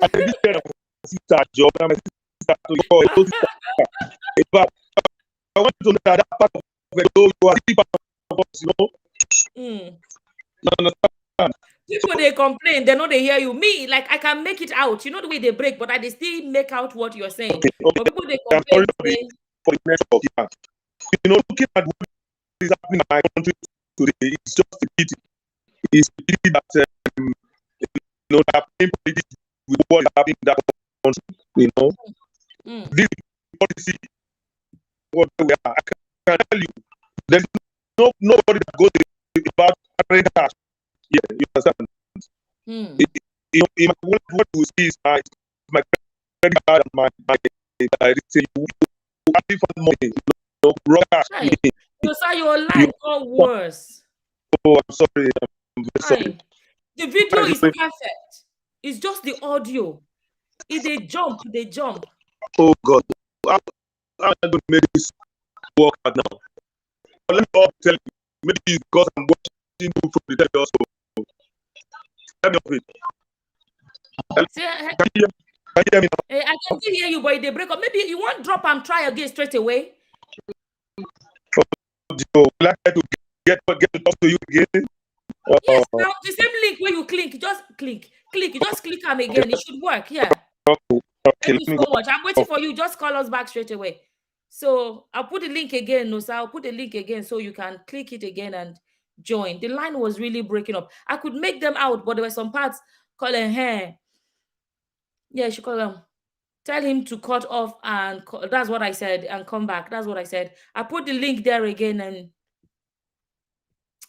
F: I said, this kind of sister, Joe, I'm a sister to you, a sister. But I want to know that part of it, you are still part of us, you know. You understand?
A: People they complain, they know they hear you. Me, like I can make it out. You know the way they break, but I still make out what you're saying.
F: Okay.
A: But people they complain.
F: For the network, yeah. You know, looking at what is happening in my country today, it's just a pity. It's a pity that you know that politics with what is happening in that country. You know, this policy, what we are, I can tell you, there's nobody that goes about carrying cash. Yeah, you understand? You know, what you see is my credit card and my say you actually for money, you know, raw cash.
A: You saw your line got worse.
F: Oh, I'm sorry. I'm very sorry.
A: The video is perfect. It's just the audio. If they jump.
F: Oh God, I'm going to make this work out now. But let me all tell you, maybe it's because I'm watching you from the TV also. Tell me of it. Can you hear me now?
A: I can still hear you, but they break up. Maybe you want drop and try again straight away.
F: Will I try to get to talk to you again?
A: Yes, now the same link where you click, just click, just click them again. It should work. Yeah.
F: Okay.
A: Thank you so much. I'm waiting for you. Just call us back straight away. So I'll put the link again. No, sir. I'll put the link again so you can click it again and join. The line was really breaking up. I could make them out, but there were some parts calling her. Yeah, she called them. Tell him to cut off and that's what I said and come back. That's what I said. I put the link there again and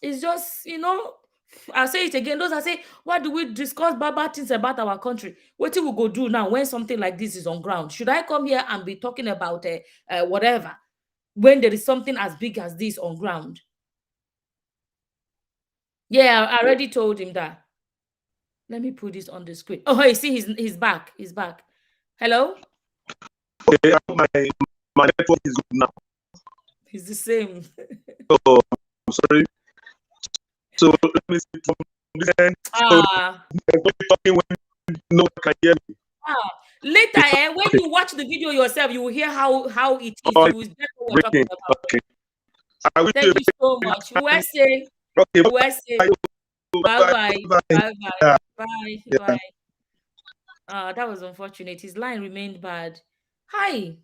A: it's just, you know, I'll say it again. Those I say, why do we discuss bad things about our country? What do we go do now when something like this is on ground? Should I come here and be talking about whatever when there is something as big as this on ground? Yeah, I already told him that. Let me put this on the screen. Oh, hey, see, he's back. He's back. Hello?
F: Okay, my network is good now.
A: It's the same.
F: Oh, I'm sorry. So let me see from this end. So talking when no one can hear me.
A: Later, when you watch the video yourself, you will hear how it is. You will get what we're talking about.
F: Okay.
A: Thank you so much. USA.
F: Okay.
A: USA. Bye. Bye. That was unfortunate. His line remained bad. Hi.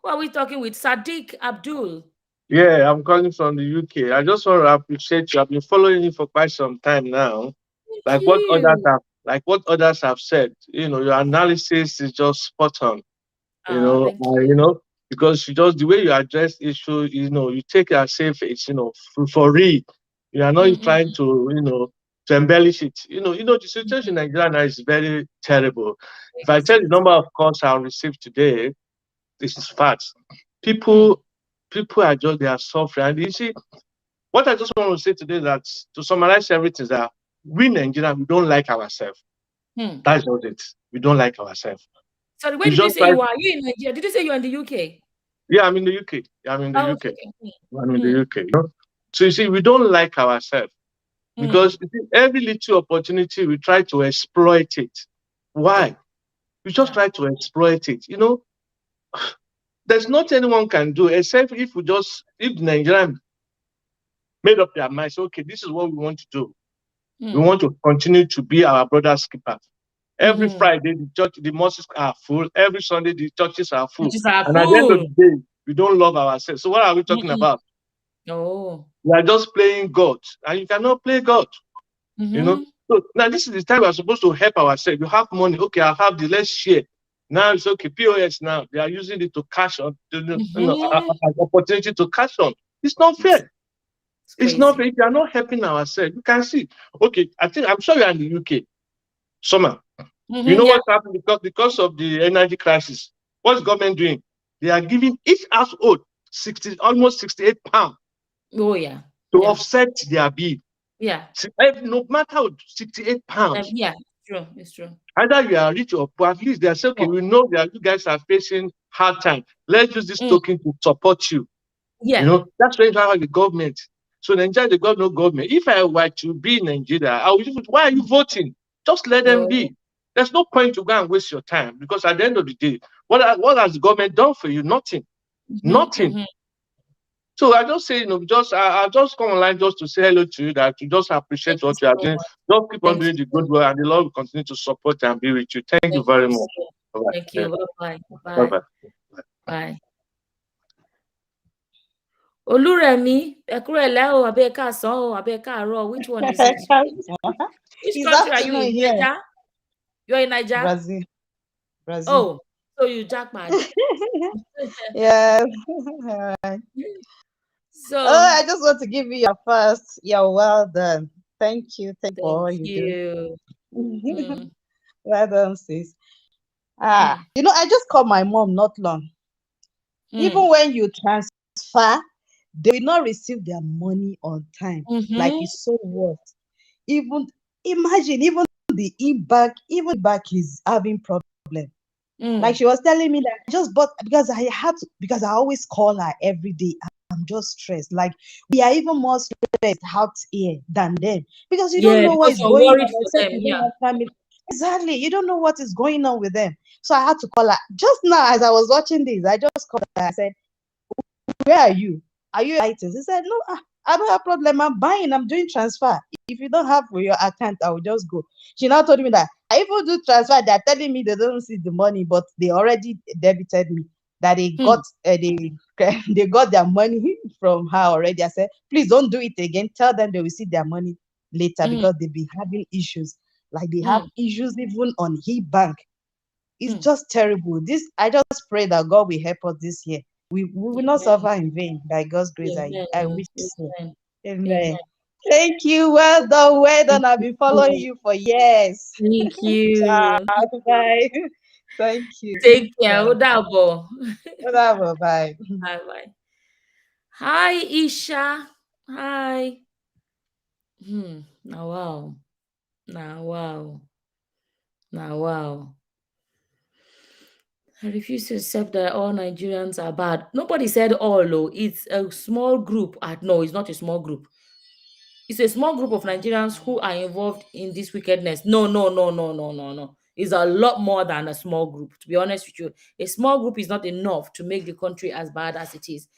A: Who are we talking with? Sadiq Abdul.
G: Yeah, I'm calling from the UK. I just want to appreciate you. I've been following you for quite some time now.
A: Thank you.
G: What others have said, you know, your analysis is just spot on.
A: You
G: know, because you just the way you address issue, you know, you take it as if it's, you know, for real. You are not trying to, you know, to embellish it. You know, the situation in Nigeria now is very terrible. If I tell the number of calls I received today, this is facts. People are just, they are suffering. And you see, what I just want to say today, that to summarize everything, is that we Nigerians, we don't like ourselves. That's just it. We don't like ourselves.
A: Sorry, where did you say you are? Are you in Nigeria? Did you say you're in the UK?
G: Yeah, I'm in the UK. I'm in the UK.
A: Okay.
G: I'm in the UK. You know? So you see, we don't like ourselves because every little opportunity we try to exploit it. Why? We just try to exploit it. You know, there's not anyone can do except if Nigerian made up their minds, okay, this is what we want to do. We want to continue to be our brother's keeper. Every Friday, the mosques are full. Every Sunday, the churches are full. And at the end of the day, we don't love ourselves. So what are we talking about?
A: Oh,
G: We are just playing God, and you cannot play God. You know. So now this is the time we are supposed to help ourselves. You have money, okay, I have the let's share. Now it's okay. POS now they are using it to cash on, opportunity to cash on. It's not fair. It's not fair. If you are not helping ourselves, you can see. Okay, I'm sure you are in the UK. Summer. You know what's happening because of the energy crisis? What's government doing? They are giving each household almost £68.
A: Oh yeah.
G: To offset their bill.
A: Yeah.
G: No matter how, £68.
A: Yeah, true. It's true.
G: Either you are rich or poor, at least they say, okay, we know that you guys are facing hard time. Let's use this token to support you.
A: Yeah.
G: You know, that's why you have the government. So Nigeria, they got no government. If I were to be in Nigeria, why are you voting? Just let them be. There's no point to go and waste your time because at the end of the day, what has the government done for you? Nothing. Nothing. So I just say, I just come online just to say hello to you, that to just appreciate what you are doing. Just keep on doing the good work, and the Lord will continue to support and be with you. Thank you very much.
A: Thank you. Bye-bye.
G: Bye-bye.
A: Bye. Oluremi, Ekurele o, Abeka Son, Abeka Ro. Which one is it? Which country are you in? Nigeria? You're in Nigeria?
H: Brazil.
A: Oh, so you jackpot.
H: Yes.
A: So
H: I just want to give you your first. You're well done. Thank you. Thank you for all you do. Well done, sis. I just called my mom not long. Even when you transfer, they will not receive their money on time. Like it's so worse. Even the e-bank is having problem. Like she was telling me that I just bought because I always call her every day. I'm just stressed. Like we are even more stressed out here than them because you don't know what is going on. Exactly. You don't know what is going on with them. So I had to call her. Just now, as I was watching this, I just called her. I said, where are you? Are you items? He said, no, I don't have a problem. I'm buying. I'm doing transfer. If you don't have for your account, I will just go. She now told me that I even do transfer. They're telling me they don't see the money, but they already debited me. That they got they got their money from her already. I said, please don't do it again. Tell them they will see their money later because they've been having issues. Like they have issues even on e-bank. It's just terrible. I just pray that God will help us this year. We will not suffer in vain. By God's grace, I wish so. Amen. Thank you. Well done. Well done. I've been following you for years.
A: Thank you.
H: Bye. Thank you.
A: Take care. Udabo.
H: Udabo. Bye.
A: Bye. Hi, Isha. Hi. Now wow. I refuse to accept that all Nigerians are bad. Nobody said all, though. It's a small group. No, it's not a small group. It's a small group of Nigerians who are involved in this wickedness. No. It's a lot more than a small group. To be honest with you, a small group is not enough to make the country as bad as it is.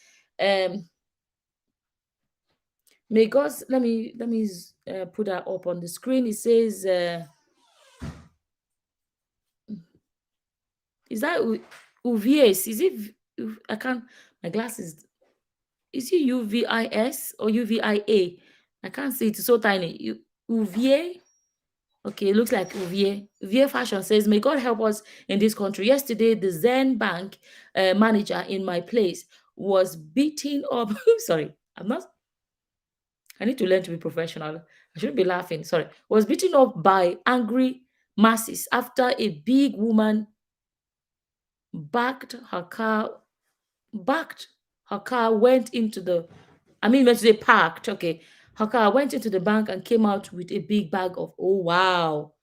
A: May God, let me put that up on the screen. It says, is that UVS? Is it? I can't. My glasses. Is it UVIS or UVIA? I can't see it. It's so tiny. UVA. Okay, it looks like UVA. UVA Fashion says, may God help us in this country. Yesterday, the Zen Bank manager in my place was beaten up. Sorry, I need to learn to be professional. I shouldn't be laughing. Sorry. Was beaten up by angry masses after a big woman parked her car, went into the bank and came out with a big bag of, oh wow.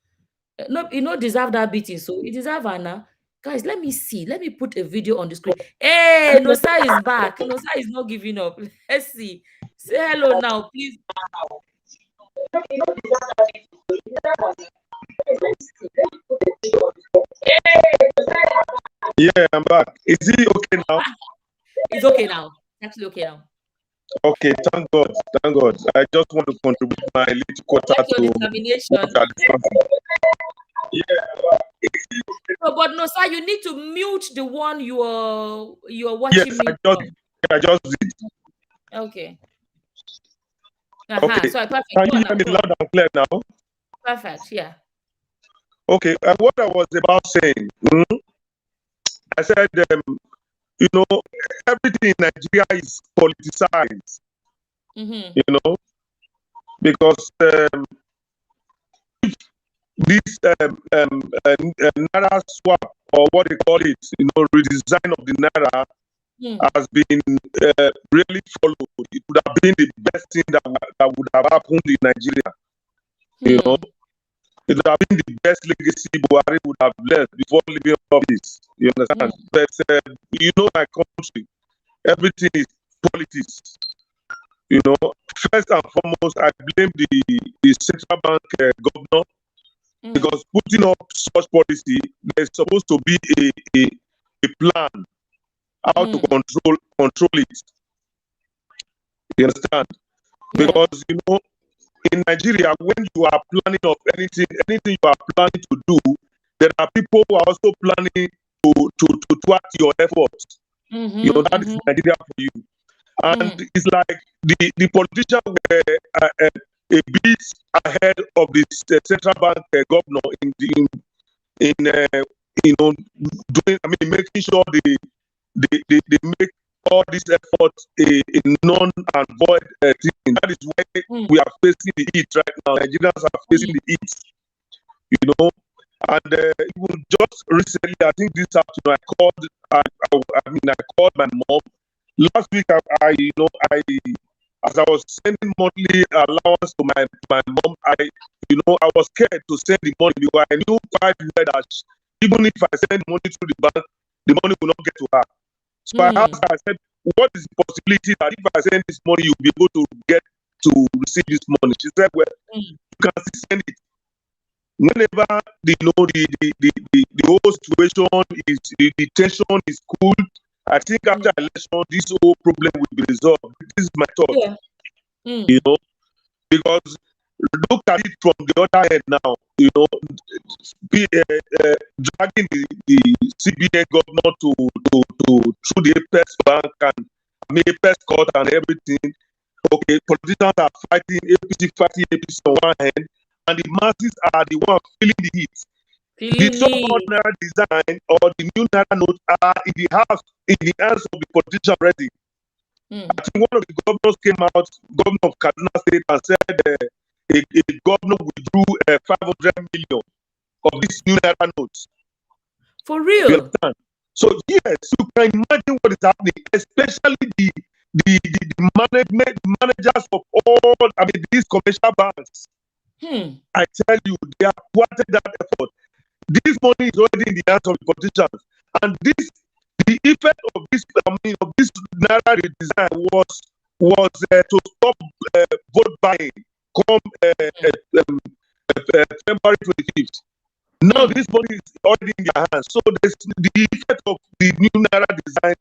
A: No, deserve that beating. So it deserve Anna. Guys, let me see. Let me put a video on the screen. Hey, Nosa is back. Nosa is not giving up. Let's see. Say hello now, please.
F: Yeah, I'm back. Is he okay now?
A: It's okay now. Actually okay now.
F: Okay, thank God. Thank God. I just want to contribute my little quarter
A: Like your
F: to
A: determination.
F: what you are discussing.
A: No, but no, sir, you need to mute the one you are
F: Yes,
A: watching me from.
F: I just did.
A: Okay.
F: Okay.
A: So perfect.
F: Can you hear me loud and clear now?
A: Perfect. Yeah.
F: Okay. What I was about saying, I said, you know, everything in Nigeria is politicized. You know, because this naira swap, or what they call it, you know, redesign of the naira has been really followed. It would have been the best thing that would have happened in Nigeria. You know, it would have been the best legacy Buhari would have left before leaving office. You understand? But you know, my country, everything is politics. You know, first and foremost, I blame the central bank governor, because putting up such policy, there's supposed to be a plan how to control it. You understand? Because you know, in Nigeria, when you are planning of anything you are planning to do, there are people who are also planning to thwart your efforts. You know, that is Nigeria for you. And it's like the politicians were a bit ahead of the central bank governor in you know, making sure they make all these efforts a non and void thing. That is why we are facing the heat right now. Nigerians are facing the heat, you know. And even just recently, I think this afternoon, I called my mom. Last week, as I was sending monthly allowance to my mom, I was scared to send the money, because I knew quite well that even if I send money through the bank, the money will not get to her. So I asked her, I said, what is the possibility that if I send this money, you'll be able to get to receive this money? She said, well, you can still send it. Whenever the whole situation is, the tension is cool, I think after election, this whole problem will be resolved. This is my thought.
A: Yeah.
F: You know, because look at it from the other end now. You know, dragging the CBN governor to through the Apex Bank and Apex Court and everything. Okay, politicians are fighting APC on one hand, and the masses are the ones feeling the heat. The so-called naira design or the new naira notes are in the hands of the politician already. I think one of the governors came out, governor of Kaduna State, and said a governor withdrew 500 million of these new naira notes.
A: For real?
F: You understand? So yes, you can imagine what is happening, especially the managers of all, these commercial banks. I tell you, they have thwarted that effort. This money is already in the hands of the politicians, and the effect of this, of this naira redesign was to stop vote buying come February 25th. Now this money is already in their hands, so the effect of the new naira design,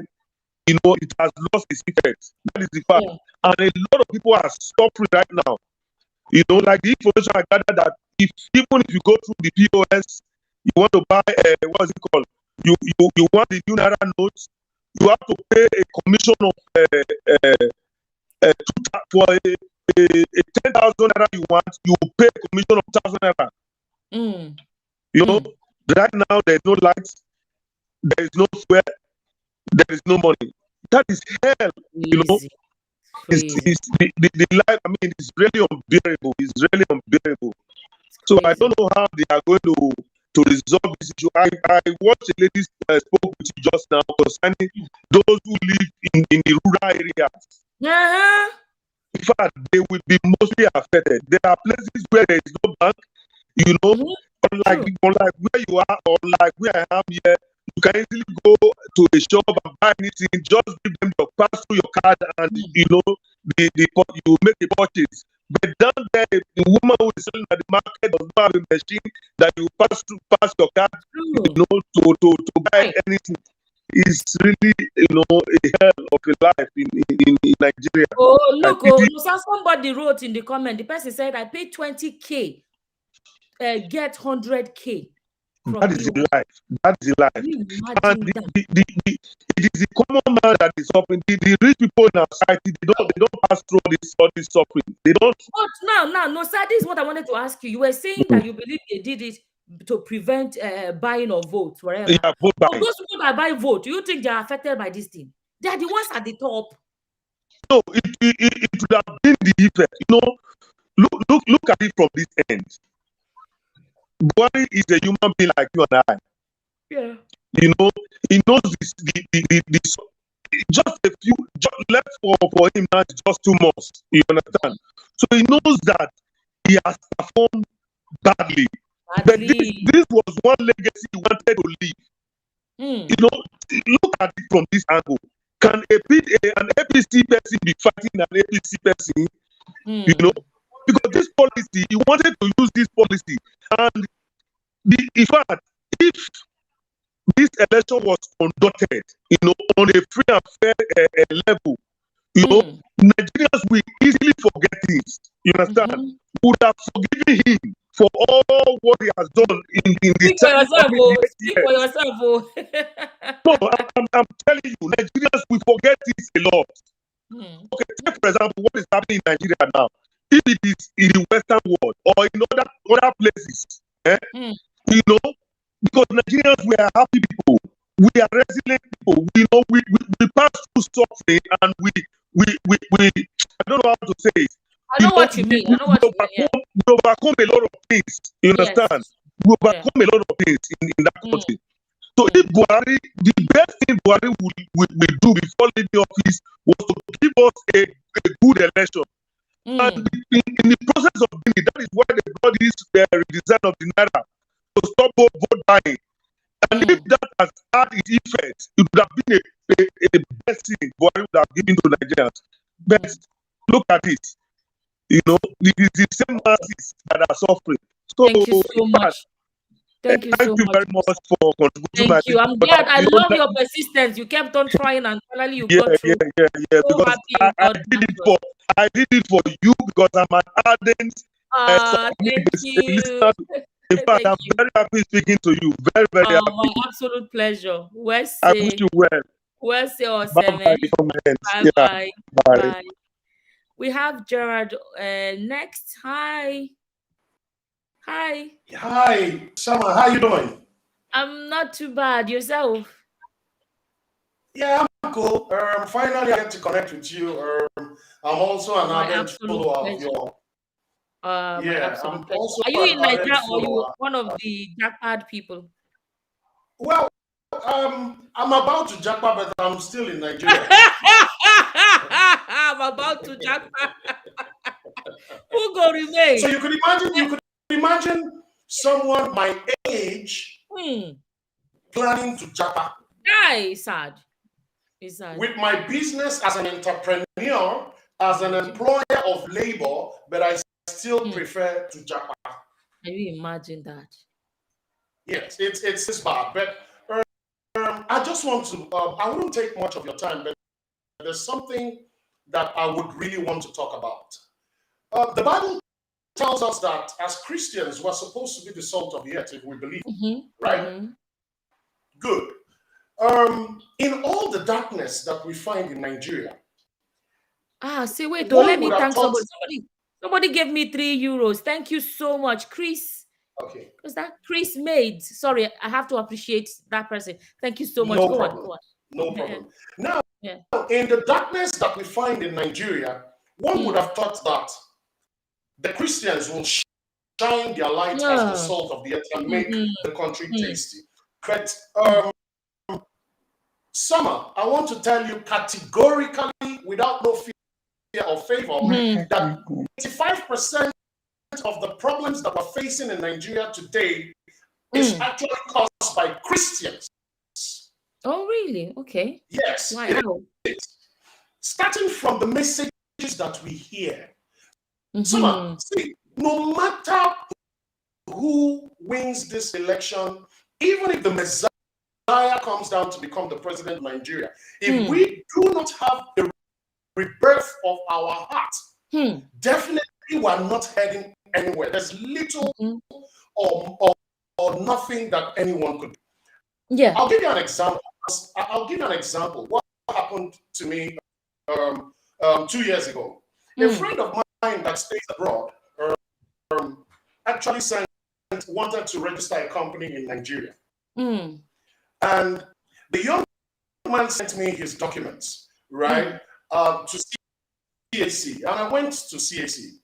F: you know, it has lost its effect. That is the fact, and a lot of people are suffering right now. You know, like the information I gathered that even if you go through the POS, you want to buy what is it called? You want the new naira notes, you have to pay a commission of for a 10,000 naira you want, you pay a commission of 1,000 naira. You know, right now there is no lights, there is no fuel, there is no money. That is hell. You know, it's the life. It's really unbearable. It's really unbearable. So I don't know how they are going to resolve this issue. I watched a lady spoke with you just now concerning those who live in the rural areas. In fact, they will be mostly affected. There are places where there is no bank, you know, unlike where you are, or like where I am here, You can easily go to a shop and buy anything. Just give them your pass through your card, and you know you make a purchase. But down there, the woman who is selling at the market does not have a machine that you pass your card, you know, to buy anything. It's really, you know, a hell of a life in Nigeria.
A: Oh, look, somebody wrote in the comment, the person said, I paid 20K, get 100K.
F: That is a life. That is a life. And it is the common man that is suffering. The rich people in our society, they don't pass through all this suffering. They don't.
A: But no, sir, this is what I wanted to ask you. You were saying that you believe they did it to prevent buying of votes, whatever.
F: Yeah, vote buying.
A: Those people that buy vote, do you think they are affected by this thing? They are the ones at the top.
F: No, it would have been the effect. You know, look at it from this end. Buhari is a human being like you and I.
A: Yeah.
F: You know, he knows this. Just a few left for him now is just 2 months. You understand? So he knows that he has performed badly. But this was one legacy he wanted to leave. You know, look at it from this angle. Can an APC person be fighting an APC person? You know, because this policy, he wanted to use this policy, and in fact, if this election was conducted, you know, on a free and fair level, you know, Nigerians will easily forget things. You understand? Would have forgiven him for all what he has done in the time.
A: Speak for yourself.
F: No, I'm telling you, Nigerians will forget this a lot. Okay, take for example what is happening in Nigeria now. If it is in the Western world or in other places, you know, because Nigerians, we are happy people, we are resilient people. We know we pass through suffering, and we I don't know how to say it.
A: I know what you mean.
F: We overcome a lot of things. You understand? Yes. We overcome a lot of things in that country. So if Buhari, the best thing Buhari would do before leaving office was to give us a good election. And in the process of doing it, that is why they brought this redesign of the Naira to stop vote buying. And if that has had its effect, it would have been a best thing Buhari would have given to Nigerians. Best, look at it. You know, it is the same masses that are suffering. So,
A: thank you so much. Thank you
F: very much for contributing.
A: Thank you. I'm glad. I love your persistence. You kept on trying, and finally you got through.
F: Yeah.
A: So
F: because I did it for you because I'm an ardent.
A: Thank you.
F: In fact, I'm very happy speaking to you. Very, very happy.
A: My absolute pleasure.
F: I wish you well.
A: Well,
F: Bye.
A: We have Gerard next. Hi,
I: Sama. How you doing?
A: I'm not too bad. Yourself?
I: Yeah, I'm cool. Finally, I get to connect with you. I'm also an ardent follower of your.
A: I'm also. Are you in Nigeria or you one of the jackpot people?
I: Well, I'm about to jackpot, but I'm still in Nigeria.
A: I'm about to jackpot. Who go remain?
I: So you could imagine someone my age planning to jackpot.
A: Yeah, it's sad.
I: With my business as an entrepreneur, as an employer of labor, but I still prefer to jackpot.
A: Can you imagine that?
I: Yes, it's bad, but I just want to. I wouldn't take much of your time, but there's something that I would really want to talk about. The Bible tells us that as Christians, we're supposed to be the salt of the earth if we believe, right? Good. In all the darkness that we find in Nigeria.
A: Wait, let me thank somebody. Somebody gave me €3. Thank you so much, Chris.
I: Okay.
A: Was that Chris made? Sorry, I have to appreciate that person. Thank you so much.
I: No
A: Go
I: problem.
A: on.
I: No problem. Now, in the darkness that we find in Nigeria, one would have thought that the Christians will shine their light as the salt of the earth and make the country tasty. But Summer, I want to tell you categorically, without no fear or favor, that 85% of the problems that we're facing in Nigeria today is actually caused by Christians.
A: Oh, really? Okay.
I: Yes.
A: Why?
I: It
A: How?
I: is. Starting from the messages that we hear. See, no matter who wins this election, even if the Messiah comes down to become the president of Nigeria, if we do not have the rebirth of our heart, definitely we are not heading anywhere. There's little or nothing that anyone could do.
A: Yeah.
I: I'll give you an example. What happened to me 2 years ago? A friend of mine that stays abroad actually wanted to register a company in Nigeria. And the young man sent me his documents, right, to CAC. And I went to CAC.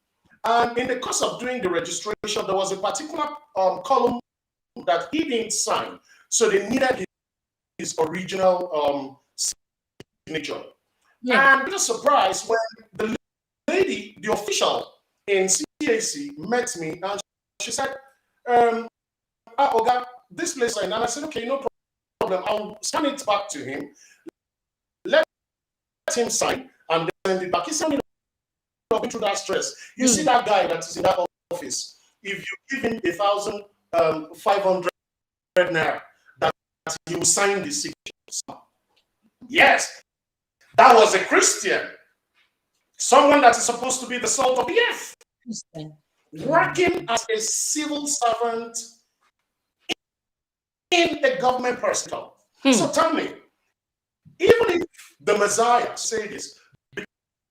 I: And in the course of doing the registration, there was a particular column that he didn't sign. So they needed his original signature. And I was surprised when the lady, the official in CAC, met me and she said, Oga, this place, and I said, okay, no problem. I'll scan it back to him, let him sign, and then send it back. He said, going through that stress. You see that guy that is in that office, if you give him 1,500 naira, that he will sign the signatures. Yes, that was a Christian, someone that is supposed to be the salt of the earth, working as a civil servant in a government personnel. So tell me, even if the Messiah, say this,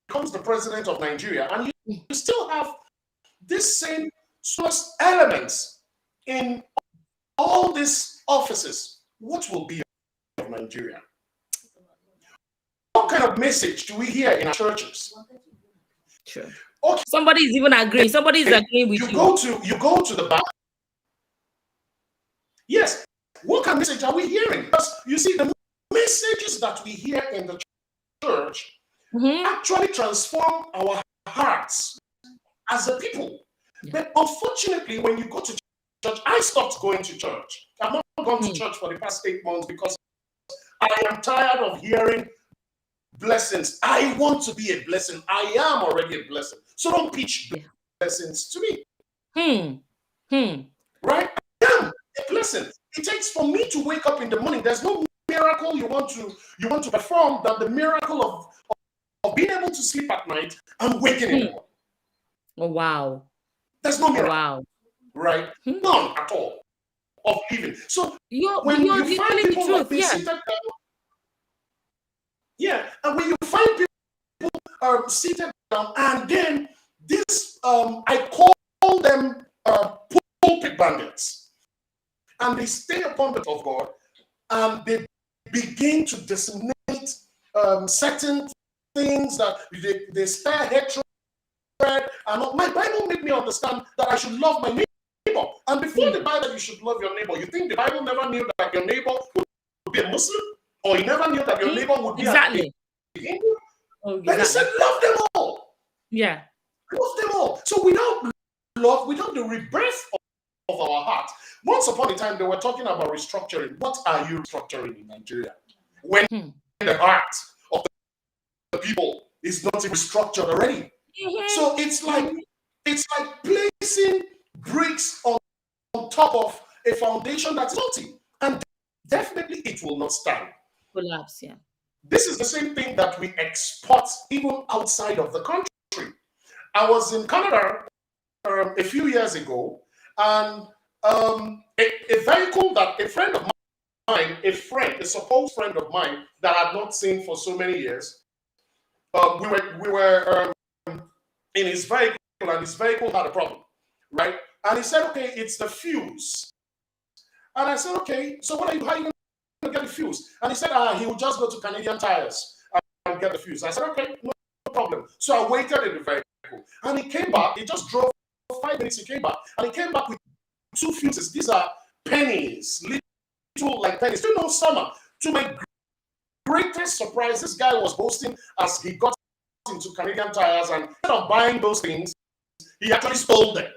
I: becomes the president of Nigeria, and you still have this same source elements in all these offices, what will be of Nigeria? What kind of message do we hear in our churches?
A: Sure. Okay. Somebody is even agreeing. Somebody is agreeing with you.
I: You go to the bank. Yes. What kind of message are we hearing? Because you see, the messages that we hear in the church actually transform our hearts as a people. But unfortunately, when you go to church, I stopped going to church. I've not gone to church for the past 8 months because I am tired of hearing blessings. I want to be a blessing. I am already a blessing. So don't pitch blessings to me. Right? I am a blessing. It takes for me to wake up in the morning. There's no miracle you want to perform than the miracle of being able to sleep at night and waking in the morning.
A: Oh, wow.
I: There's no miracle.
A: Wow.
I: Right? None at all of living. So when
A: you're
I: you find people like this seated down, and when you find people seated down, and then this, I call them pulpit bandits. And they stay upon the of God, and they begin to disseminate certain things that they spare hatred. And my Bible made me understand that I should love my neighbor. And before the Bible, you should love your neighbor. You think the Bible never knew that your neighbor would be a Muslim, or he never knew that your neighbor would be a Hindu? But he said, love them all.
A: Yeah,
I: love them all. So without love, without the rebirth of our heart. Once upon a time, they were talking about restructuring. What are you restructuring in Nigeria? When the heart of the people is not restructured already. So it's like placing bricks on top of a foundation that's faulty, and definitely it will not stand.
A: Collapse, yeah.
I: This is the same thing that we export even outside of the country. I was in Canada a few years ago, and a vehicle that a friend of mine, a supposed friend of mine that I had not seen for so many years, we were in his vehicle, and his vehicle had a problem, right? And he said, okay, it's the fuse. And I said, okay, so how are you going to get the fuse? And he said, he will just go to Canadian Tires and get the fuse. I said, okay, no problem. So I waited in the vehicle, and he came back. He just drove 5 minutes. He came back, and he came back with 2 fuses. These are pennies, little like pennies. You know, summer. To my greatest surprise, this guy was boasting as he got into Canadian Tires, and instead of buying those things, he actually stole them.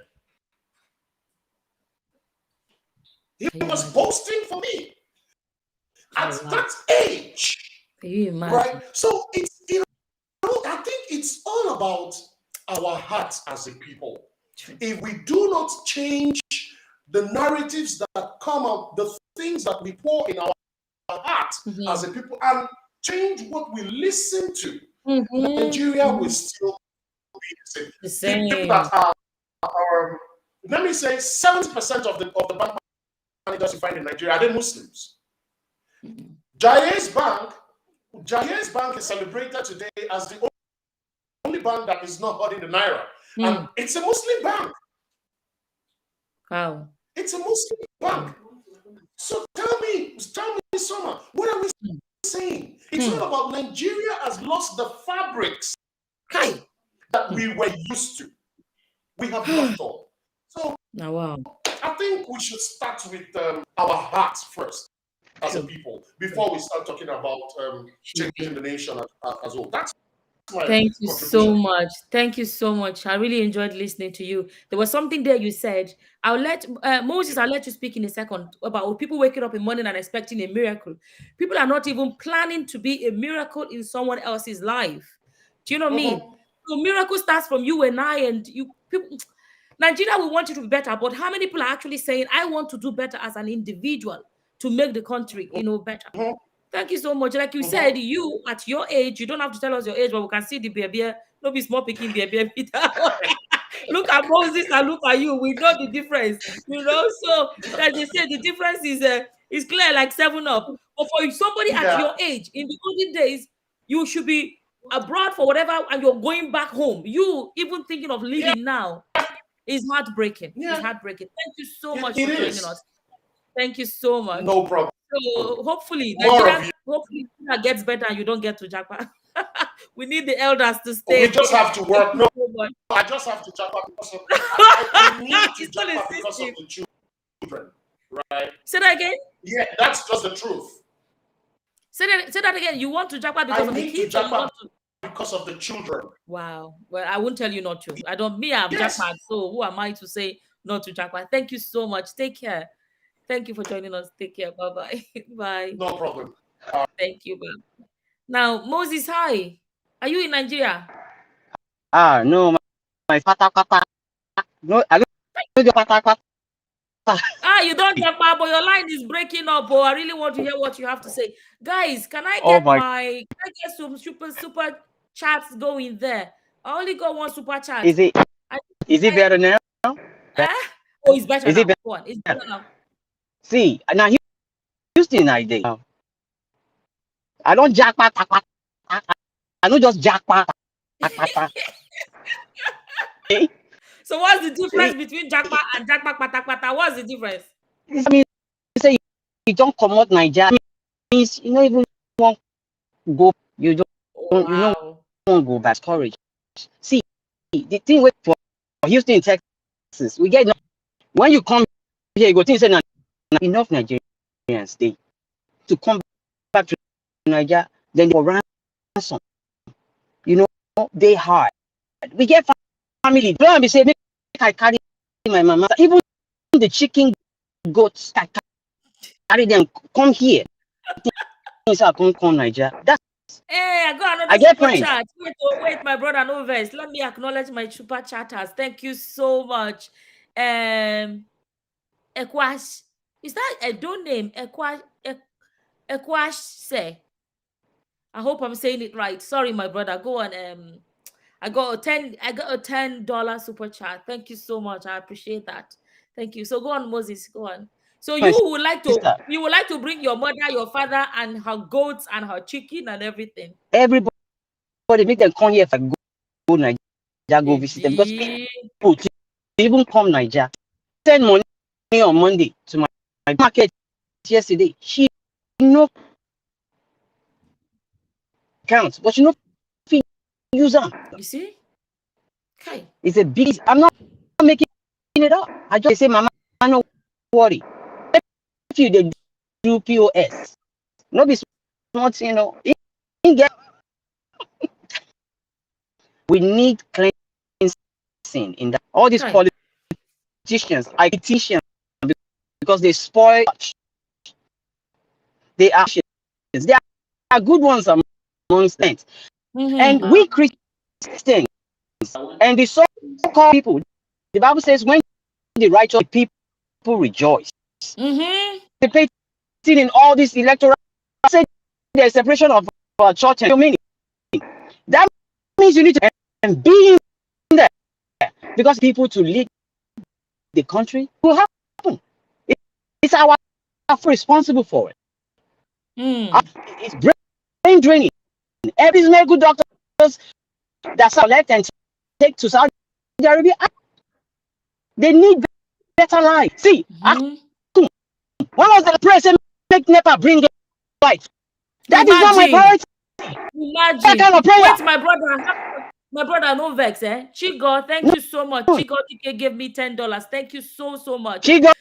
I: He was boasting for me. at that age.
A: Can you imagine?
I: Right? So it's, I think it's all about our hearts as a people. If we do not change the narratives that come out, the things that we pour in our hearts as a people, and change what we listen to, Nigeria will still be the same. People that are let me say 70% of the bank managers you find in Nigeria are they Muslims. Jai's Bank is celebrated today as the only bank that is not holding the naira. And it's a Muslim bank.
A: Wow.
I: It's a Muslim bank. So tell me, Soma, what are we saying? It's not about Nigeria has lost the fabrics that we were used to. We have lost all. So I think we should start with our hearts first as a people before we start talking about changing the nation as well. That's
A: Thank you so much. Thank you so much. I really enjoyed listening to you. There was something there you said. I'll let Moses, I'll let you speak in a second about people waking up in the morning and expecting a miracle. People are not even planning to be a miracle in someone else's life. Do you know what I mean? So miracle starts from you and I, and you people. Nigeria will want you to be better, but how many people are actually saying, I want to do better as an individual to make the country, better? Thank you so much. Like you said, you at your age, you don't have to tell us your age, but we can see the baby. No be small picking baby. Look at Moses and look at you. We know the difference, So like they say, the difference is clear, like 7-Up. But for somebody at your age, in the olden days, you should be abroad for whatever, and you're going back home. You even thinking of leaving now is heartbreaking. It's heartbreaking. Thank you so much for joining us. Thank you so much.
I: No problem.
A: So hopefully Nigeria gets better and you don't get to Japan. We need the elders to stay.
I: We just have to work. No, I just have to Japan because of I need to Japan because of the children. Right?
A: Say that again?
I: Yeah, that's just the truth.
A: Say that again. You want to Japan because of the kids?
I: Because of the children.
A: Wow. Well, I won't tell you not to. I'm Japan, so who am I to say not to Japan? Thank you so much. Take care. Thank you for joining us. Take care. Bye-bye. Bye.
I: No problem.
A: Thank you, man. Now, Moses, hi. Are you in Nigeria?
J: No, my pata. No, I don't do pata.
A: You don't get but your line is breaking up. I really want to hear what you have to say. Guys, can I get some super chats going there? I only got one super chat.
J: Is it better now?
A: It's better now. Go on. It's better now.
J: See, now Houston idea. I don't jackpot. I don't just jackpot. Okay?
A: So what's the difference between jackpot and jackpot pata? What's the difference?
J: I mean, say you don't come out Nigeria. Means you don't even want to go. You don't want to go back. Courage. See, the thing with for Houston, Texas, we get when you come here, you go think say enough Nigerians stay to come back to Nigeria, then for ransom. They hard. We get family. Don't be say make I carry my mama. Even the chicken goats, I carry them. Come here. Things are come Nigeria. That's
A: I got another super chat. Wait, my brother, no verse. Let me acknowledge my super chatters. Thank you so much. Ekwash. Is that a don't name? Ekwash say. I hope I'm saying it right. Sorry, my brother. Go on. I got a $10 super chat. Thank you so much. I appreciate that. Thank you. So go on, Moses. Go on. So you would like to bring your mother, your father, and her goats and her chicken and everything.
J: Everybody make them come here for go Nigeria, go visit them because people even come Nigeria. Send money on Monday to my market yesterday. She counts, but use them.
A: You see? Okay.
J: It's a big. I'm not making it up. I just say, Mama, I don't worry. If you do POS, nobody smart, we need cleansing in that. All these politicians, because they spoil. They are There are good ones amongst them. And we Christians and the so-called people, the Bible says, when the righteous people rejoice, participating in all this electoral, say there's separation of church and community. That means you need to be in there, because people to lead the country will happen. It's our responsible for it. It's brain draining. Every good doctors that select and take to Saudi Arabia, they need better life. See, when was the president make NEPA bring light? That is not my priority.
A: Imagine.
J: That kind of prayer.
A: Wait, my brother, no vex, eh? Chigo, thank you so much. Chigo gave me $10. Thank you so much.
J: Chigo,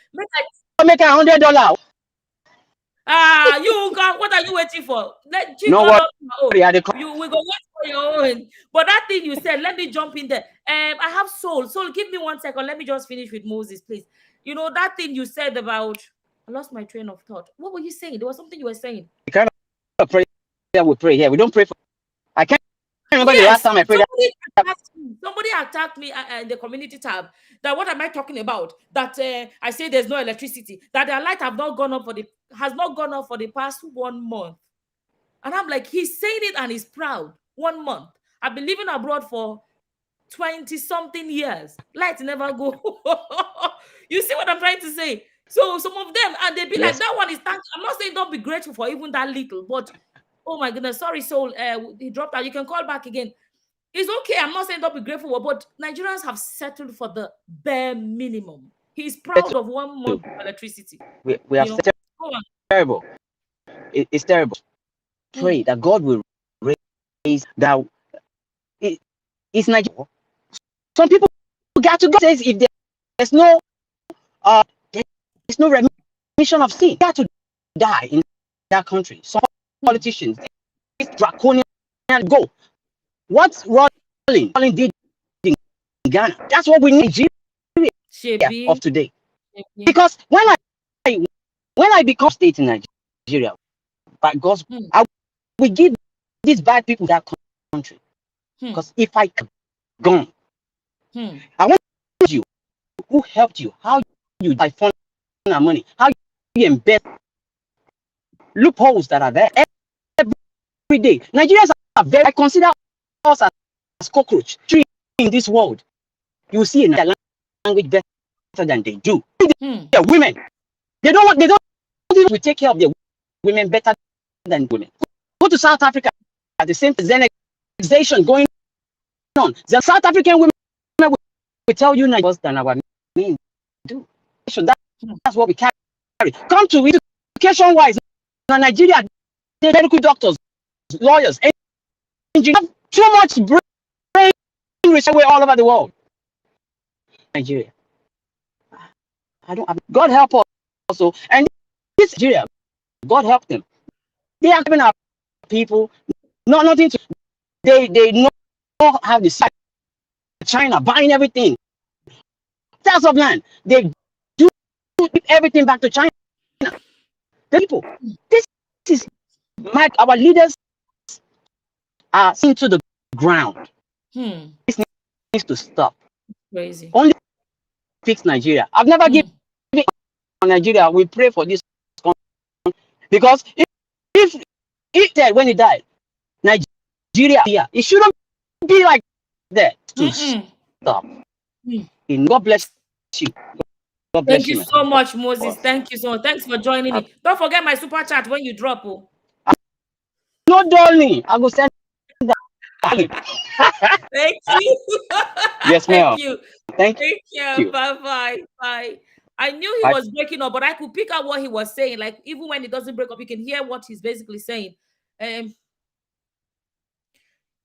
J: make $100.
A: You got, what are you waiting for? Let Chigo,
J: no worry,
A: we go wait for your own. But that thing you said, let me jump in there. I have Soul. Soul, give me 1 second. Let me just finish with Moses, please. You know that thing you said about, I lost my train of thought. What were you saying? There was something you were saying.
J: The kind of prayer we pray here. We don't pray for. I can't remember the last time I prayed.
A: Somebody attacked me in the community tab. That what am I talking about? That I say there's no electricity. That their light has not gone up for the past 1 month. And I'm like, he's saying it and he's proud. 1 month. I've been living abroad for 20-something years. Light never go. You see what I'm trying to say? So some of them, and they be like, that one is thank. I'm not saying don't be grateful for even that little, but oh my goodness, sorry, Soul, he dropped out. You can call back again. It's okay. I'm not saying don't be grateful, but Nigerians have settled for the bare minimum. He's proud of 1 month of electricity.
J: We have terrible. It's terrible. Pray that God will raise that. It's Nigeria. Some people got to go. Says if there's no remission of sin, got to die in that country. Some politicians, it's draconian go. What's Rolling did in Ghana? That's what we need Nigeria of today. Because when I become state in Nigeria, by God's we give these bad people that country. Because if I gone, I want you who helped you, how you fund our money, how you embed loopholes that are there every day. Nigerians are very. I consider us as cockroach in this world. You see in their language better than they do. The women, they don't even take care of their women better than women. Go to South Africa at the same Zenexation going on. The South African women will tell you worse than our men do. So that's what we carry. Come to education wise, in Nigeria, medical doctors, lawyers, engineers, too much brain research all over the world. Nigeria. I don't have, God help us also. And this Nigeria, God help them. They are giving our people nothing to. They know how the China buying everything. Thousands of land. They do everything back to China. The people. This is our leaders are seen to the ground. This needs to stop.
A: Crazy.
J: Only fix Nigeria. I've never given on Nigeria. We pray for this because if when he died, Nigeria, it shouldn't be like that. To stop. God bless you. God bless
A: Thank you so much, Moses. Thank you so much. Thanks for joining me. Don't forget my super chat when you drop.
J: No, darling. I will send that.
A: Thank you.
J: Yes, ma'am.
A: Thank you. Bye. I knew he was breaking up, but I could pick out what he was saying. Like, even when it doesn't break up, you can hear what he's basically saying.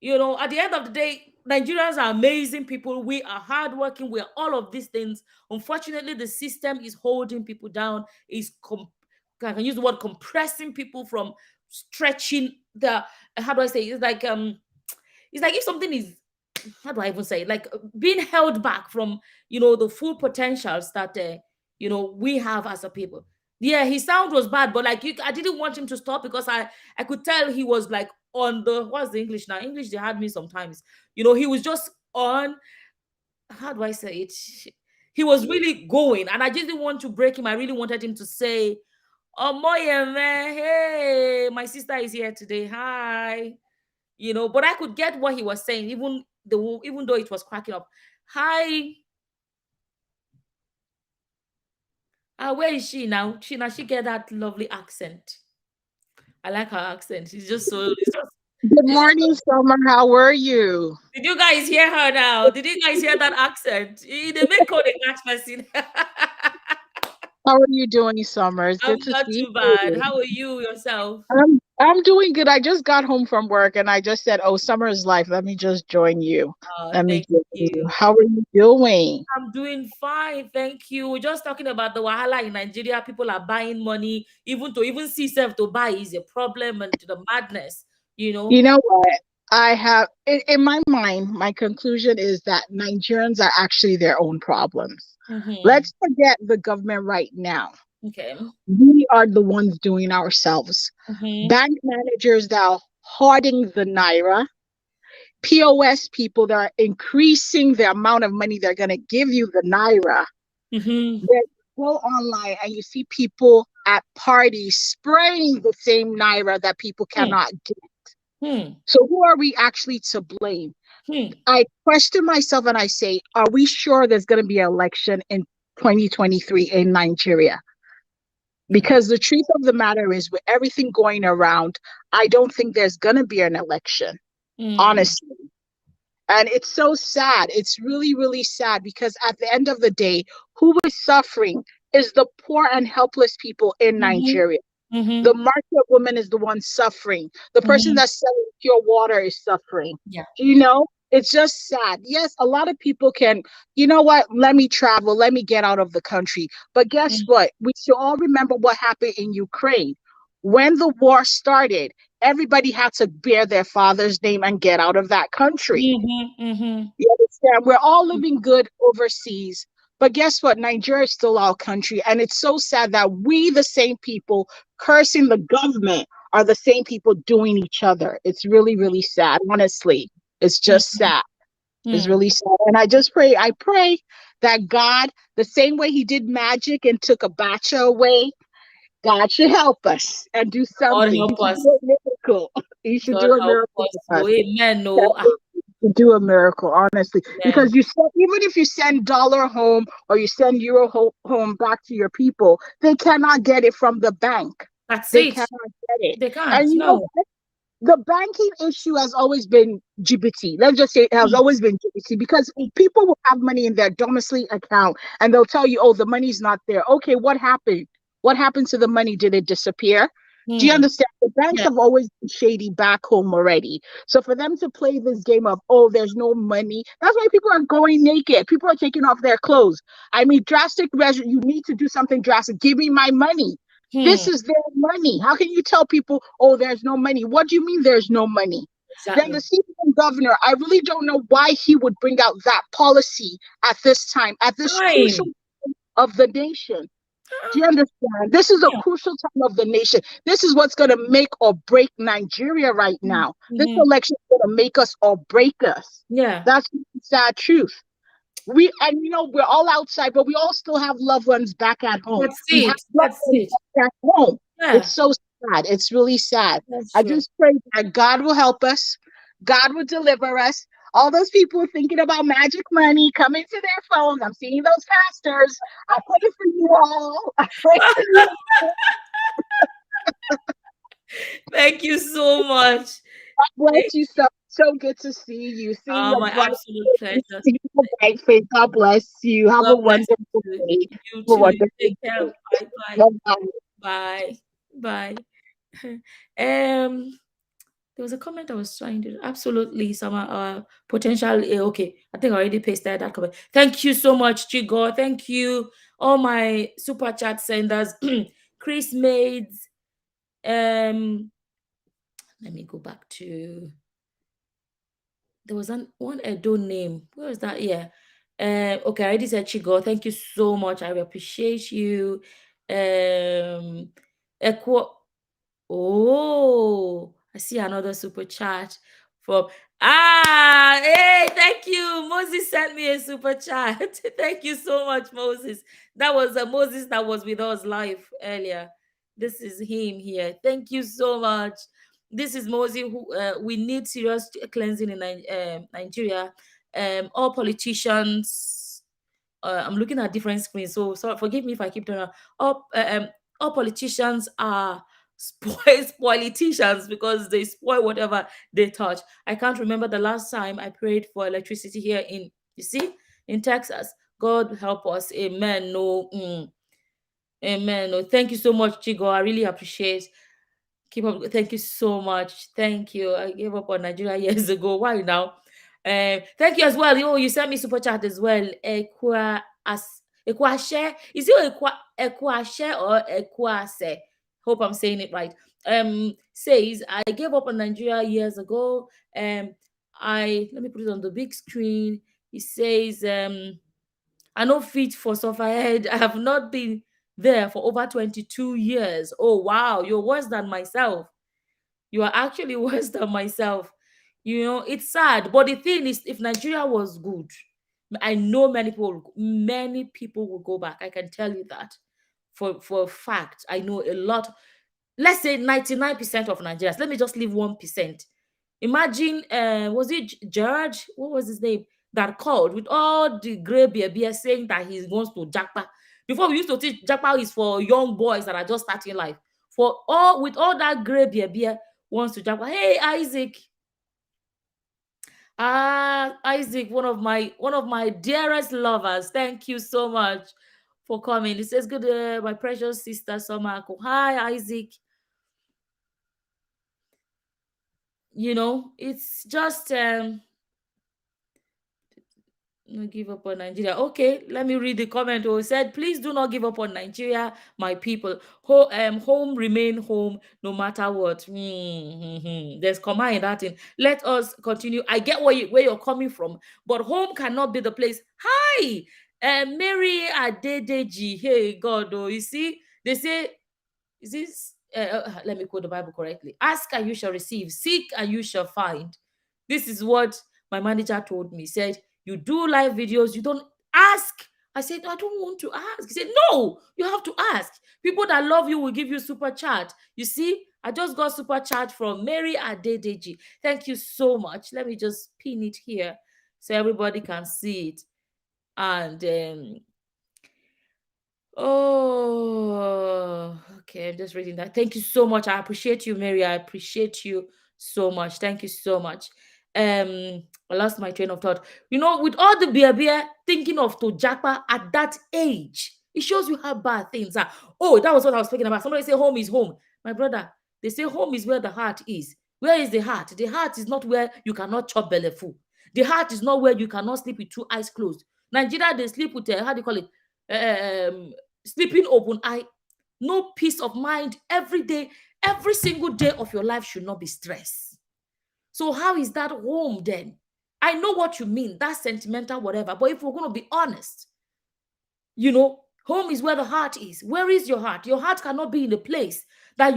A: You know, at the end of the day, Nigerians are amazing people. We are hardworking. We are all of these things. Unfortunately, the system is holding people down. I can use the word compressing people from stretching the. How do I say? It's like if something is. How do I even say? Like being held back from the full potentials that we have as a people. Yeah, his sound was bad, but like I didn't want him to stop because I could tell he was like on the what's the English now? English they had me sometimes. You know, he was just on, how do I say it? He was really going, and I just didn't want to break him. I really wanted him to say, "Oh, Moye, man, hey, my sister is here today. Hi." You know, but I could get what he was saying, even though it was cracking up. Hi. Where is she now? She get that lovely accent. I like her accent. She's just so.
K: Good morning, Summer. How are you?
A: Did you guys hear her now? Did you guys hear that accent? They make code a catch person.
K: How are you doing, Summer? It's
A: I'm
K: good to
A: not
K: see
A: too bad.
K: you.
A: How are you yourself?
K: I'm doing good. I just got home from work and I just said, "Oh, Summer's life. Let me just join you. Let me
A: Thank
K: join you.
A: you.
K: How are you doing?"
A: I'm doing fine, thank you. We're just talking about the wahala in Nigeria. People are buying money, even see self to buy is a problem, and the madness, you know.
K: You know what? I have in my mind, my conclusion is that Nigerians are actually their own problems. Let's forget the government right now.
A: Okay.
K: We are the ones doing ourselves. Bank managers that are hoarding the naira, POS people that are increasing the amount of money they're going to give you the naira. Then go online and you see people at parties spraying the same naira that people cannot get. So who are we actually to blame? I question myself and I say, are we sure there's going to be an election in 2023 in Nigeria? Because the truth of the matter is, with everything going around, I don't think there's going to be an election, honestly. And it's so sad. It's really, really sad because at the end of the day, who is suffering is the poor and helpless people in Nigeria. The market woman is the one suffering. The person that's selling pure water is suffering.
A: Yeah.
K: You know, it's just sad. Yes, a lot of people can, you know what, let me travel, let me get out of the country. But guess what? We should all remember what happened in Ukraine. When the war started, everybody had to bear their father's name and get out of that country. You understand? We're all living good overseas. But guess what? Nigeria is still our country. And it's so sad that we, the same people cursing the government, are the same people doing each other. It's really, really sad. Honestly, it's just sad. It's really sad. And I pray that God, the same way he did magic and took Abacha away, God should help us and do something.
A: God help us.
K: Do a miracle. He should
A: God
K: do a
A: help
K: miracle
A: us.
K: for us.
A: Amen.
K: To do a miracle, honestly, because even if you send dollar home or you send euro home back to your people, they cannot get it from the bank. They cannot get it.
A: They can't.
K: And you know what? The banking issue has always been GBT. Let's just say it has always been GBT because people will have money in their domicile account and they'll tell you, oh, the money's not there. Okay, what happened? What happened to the money? Did it disappear? Do you understand? The banks have always been shady back home already. So for them to play this game of, oh, there's no money, that's why people are going naked. People are taking off their clothes. I mean, drastic measure. You need to do something drastic. Give me my money. This is their money. How can you tell people, oh, there's no money? What do you mean there's no money? Then the CBN governor, I really don't know why he would bring out that policy at this time, at this crucial time of the nation. Do you understand? This is a crucial time of the nation. This is what's going to make or break Nigeria right now. This election is going to make us or break us.
A: Yeah.
K: That's the sad truth. We're all outside, but we all still have loved ones back at home. We have loved ones back at home.
A: Yeah.
K: It's so sad. It's really sad. I just pray that God will help us. God will deliver us. All those people thinking about magic money coming to their phones. I'm seeing those pastors. I pray for you all. I pray for you all.
A: Thank you so much.
K: God bless you. So good to see you. See your
A: my
K: bright
A: absolute pleasure.
K: See your bright face. God bless you. Have a wonderful day.
A: You too. Take care. Bye. Bye. Bye. There was a comment I was trying to absolutely some potential. Okay, I think I already pasted that comment. Thank you so much, Chigo. Thank you, all my super chat senders, Chris Maids. Let me go back to. There was one Edo name. Where was that? Yeah. Okay, I already said Chigo. Thank you so much. I appreciate you. Oh, I see another super chat from hey, thank you. Moses sent me a super chat. Thank you so much, Moses. That was Moses that was with us live earlier. This is him here. Thank you so much. This is Moses. Who we need serious cleansing in Nigeria. All politicians. I'm looking at different screens, so forgive me if I keep turning around. All politicians are politicians because they spoil whatever they touch. I can't remember the last time I prayed for electricity here in Texas. God help us. Amen. No. Amen. No. Thank you so much, Chigo. I really appreciate. Keep up. Thank you so much. Thank you. I gave up on Nigeria years ago. Why now? Thank you as well. You sent me super chat as well. Ekwashe. Is it Ekwashe or Ekwase? Hope I'm saying it right. Says I gave up on Nigeria years ago. Let me put it on the big screen. He says I know fit for suffer head. I have not been there for over 22 years. Oh wow, you're worse than myself. You are actually worse than myself. It's sad. But the thing is, if Nigeria was good, I know many people will go back. I can tell you that for a fact. I know a lot. Let's say 99% of Nigerians. Let me just leave 1%. Imagine, was it George? What was his name? That called with all the gray beer saying that he wants to jackpot. Before we used to teach jackpot is for young boys that are just starting life. With all that gray beer wants to jackpot. Hey, Isaac. Isaac, one of my dearest lovers. Thank you so much for coming. He says, good, my precious sister Somako. Hi, Isaac. It's just no give up on Nigeria. Okay, let me read the comment. Who said, please do not give up on Nigeria, my people. Home remain home no matter what. There's comma in that thing. Let us continue. I get where you're coming from, but home cannot be the place. Hi, Mary Adedeji. Hey, God, you see, they say, is this? Let me quote the Bible correctly. Ask and you shall receive. Seek and you shall find. This is what my manager told me. He said, you do live videos, you don't ask. I said, I don't want to ask. He said, no, you have to ask. People that love you will give you super chat. You see, I just got super chat from Mary Adedeji. Thank you so much. Let me just pin it here so everybody can see it. And okay, I'm just reading that. Thank you so much. I appreciate you, Mary. I appreciate you so much. Thank you so much. I lost my train of thought. With all the beer thinking of to jackpot at that age, it shows you how bad things are. Oh, that was what I was speaking about. Somebody say home is home. My brother, they say home is where the heart is. Where is the heart? The heart is not where you cannot chop belly full. The heart is not where you cannot sleep with two eyes closed. Nigeria, they sleep with how do you call it? Sleeping open eye. No peace of mind every day. Every single day of your life should not be stress. So how is that home then? I know what you mean. That's sentimental, whatever. But if we're going to be honest, home is where the heart is. Where is your heart? Your heart cannot be in a place that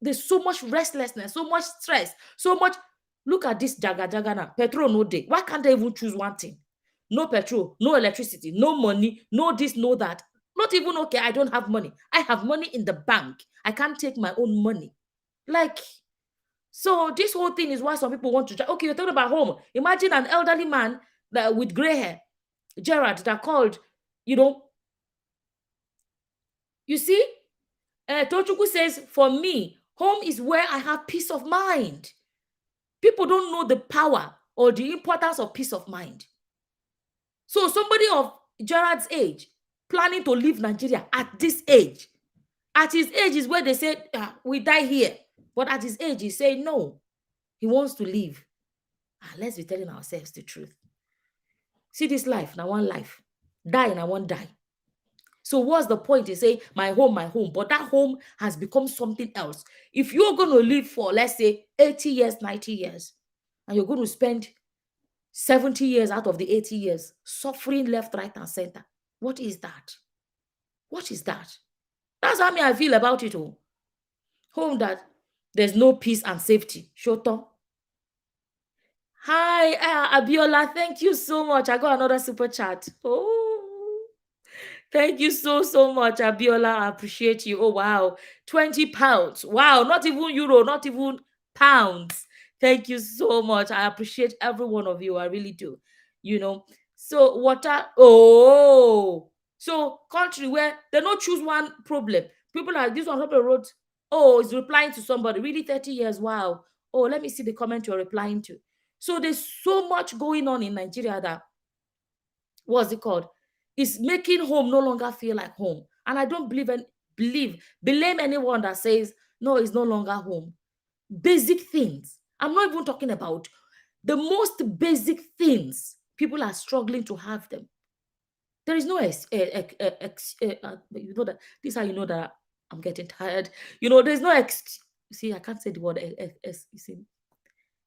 A: there's so much restlessness, so much stress, so much. Look at this jaga now. Petrol no day. Why can't they even choose one thing? No petrol, no electricity, no money, no this, no that. Not even, okay, I don't have money. I have money in the bank. I can't take my own money. So this whole thing is why some people want to. Okay, you're talking about home. Imagine an elderly man with gray hair, Gerard, that called, You see, Tochukwu says, for me, home is where I have peace of mind. People don't know the power or the importance of peace of mind. So somebody of Gerard's age, planning to leave Nigeria at this age. At his age is where they say, we die here. But at his age, he's saying no. He wants to leave. Let's be telling ourselves the truth. See this life, now one life. Die, and I won't die. So what's the point? They say, my home, but that home has become something else. If you're going to live for, let's say, 80 years, 90 years, and you're going to spend 70 years out of the 80 years suffering left, right, and center, what is that? What is that? That's how I feel about it all. Home that there's no peace and safety. Shoto. Hi, Abiola. Thank you so much. I got another super chat. Oh, thank you so much, Abiola. I appreciate you. Oh, wow. 20 pounds. Wow. Not even euro, not even pounds. Thank you so much. I appreciate every one of you. I really do. You know, so water. Oh, so country where they don't choose one problem. People like this one, people wrote, oh, is replying to somebody. Really 30 years. Wow. Oh, let me see the comment you're replying to. So there's so much going on in Nigeria that, what's it called? It's making home no longer feel like home. And I don't blame anyone that says, no, it's no longer home. Basic things. I'm not even talking about the most basic things. People are struggling to have them. There is no, you know that, this is how you know that I'm getting tired. You know, there's no, see, I can't say the word,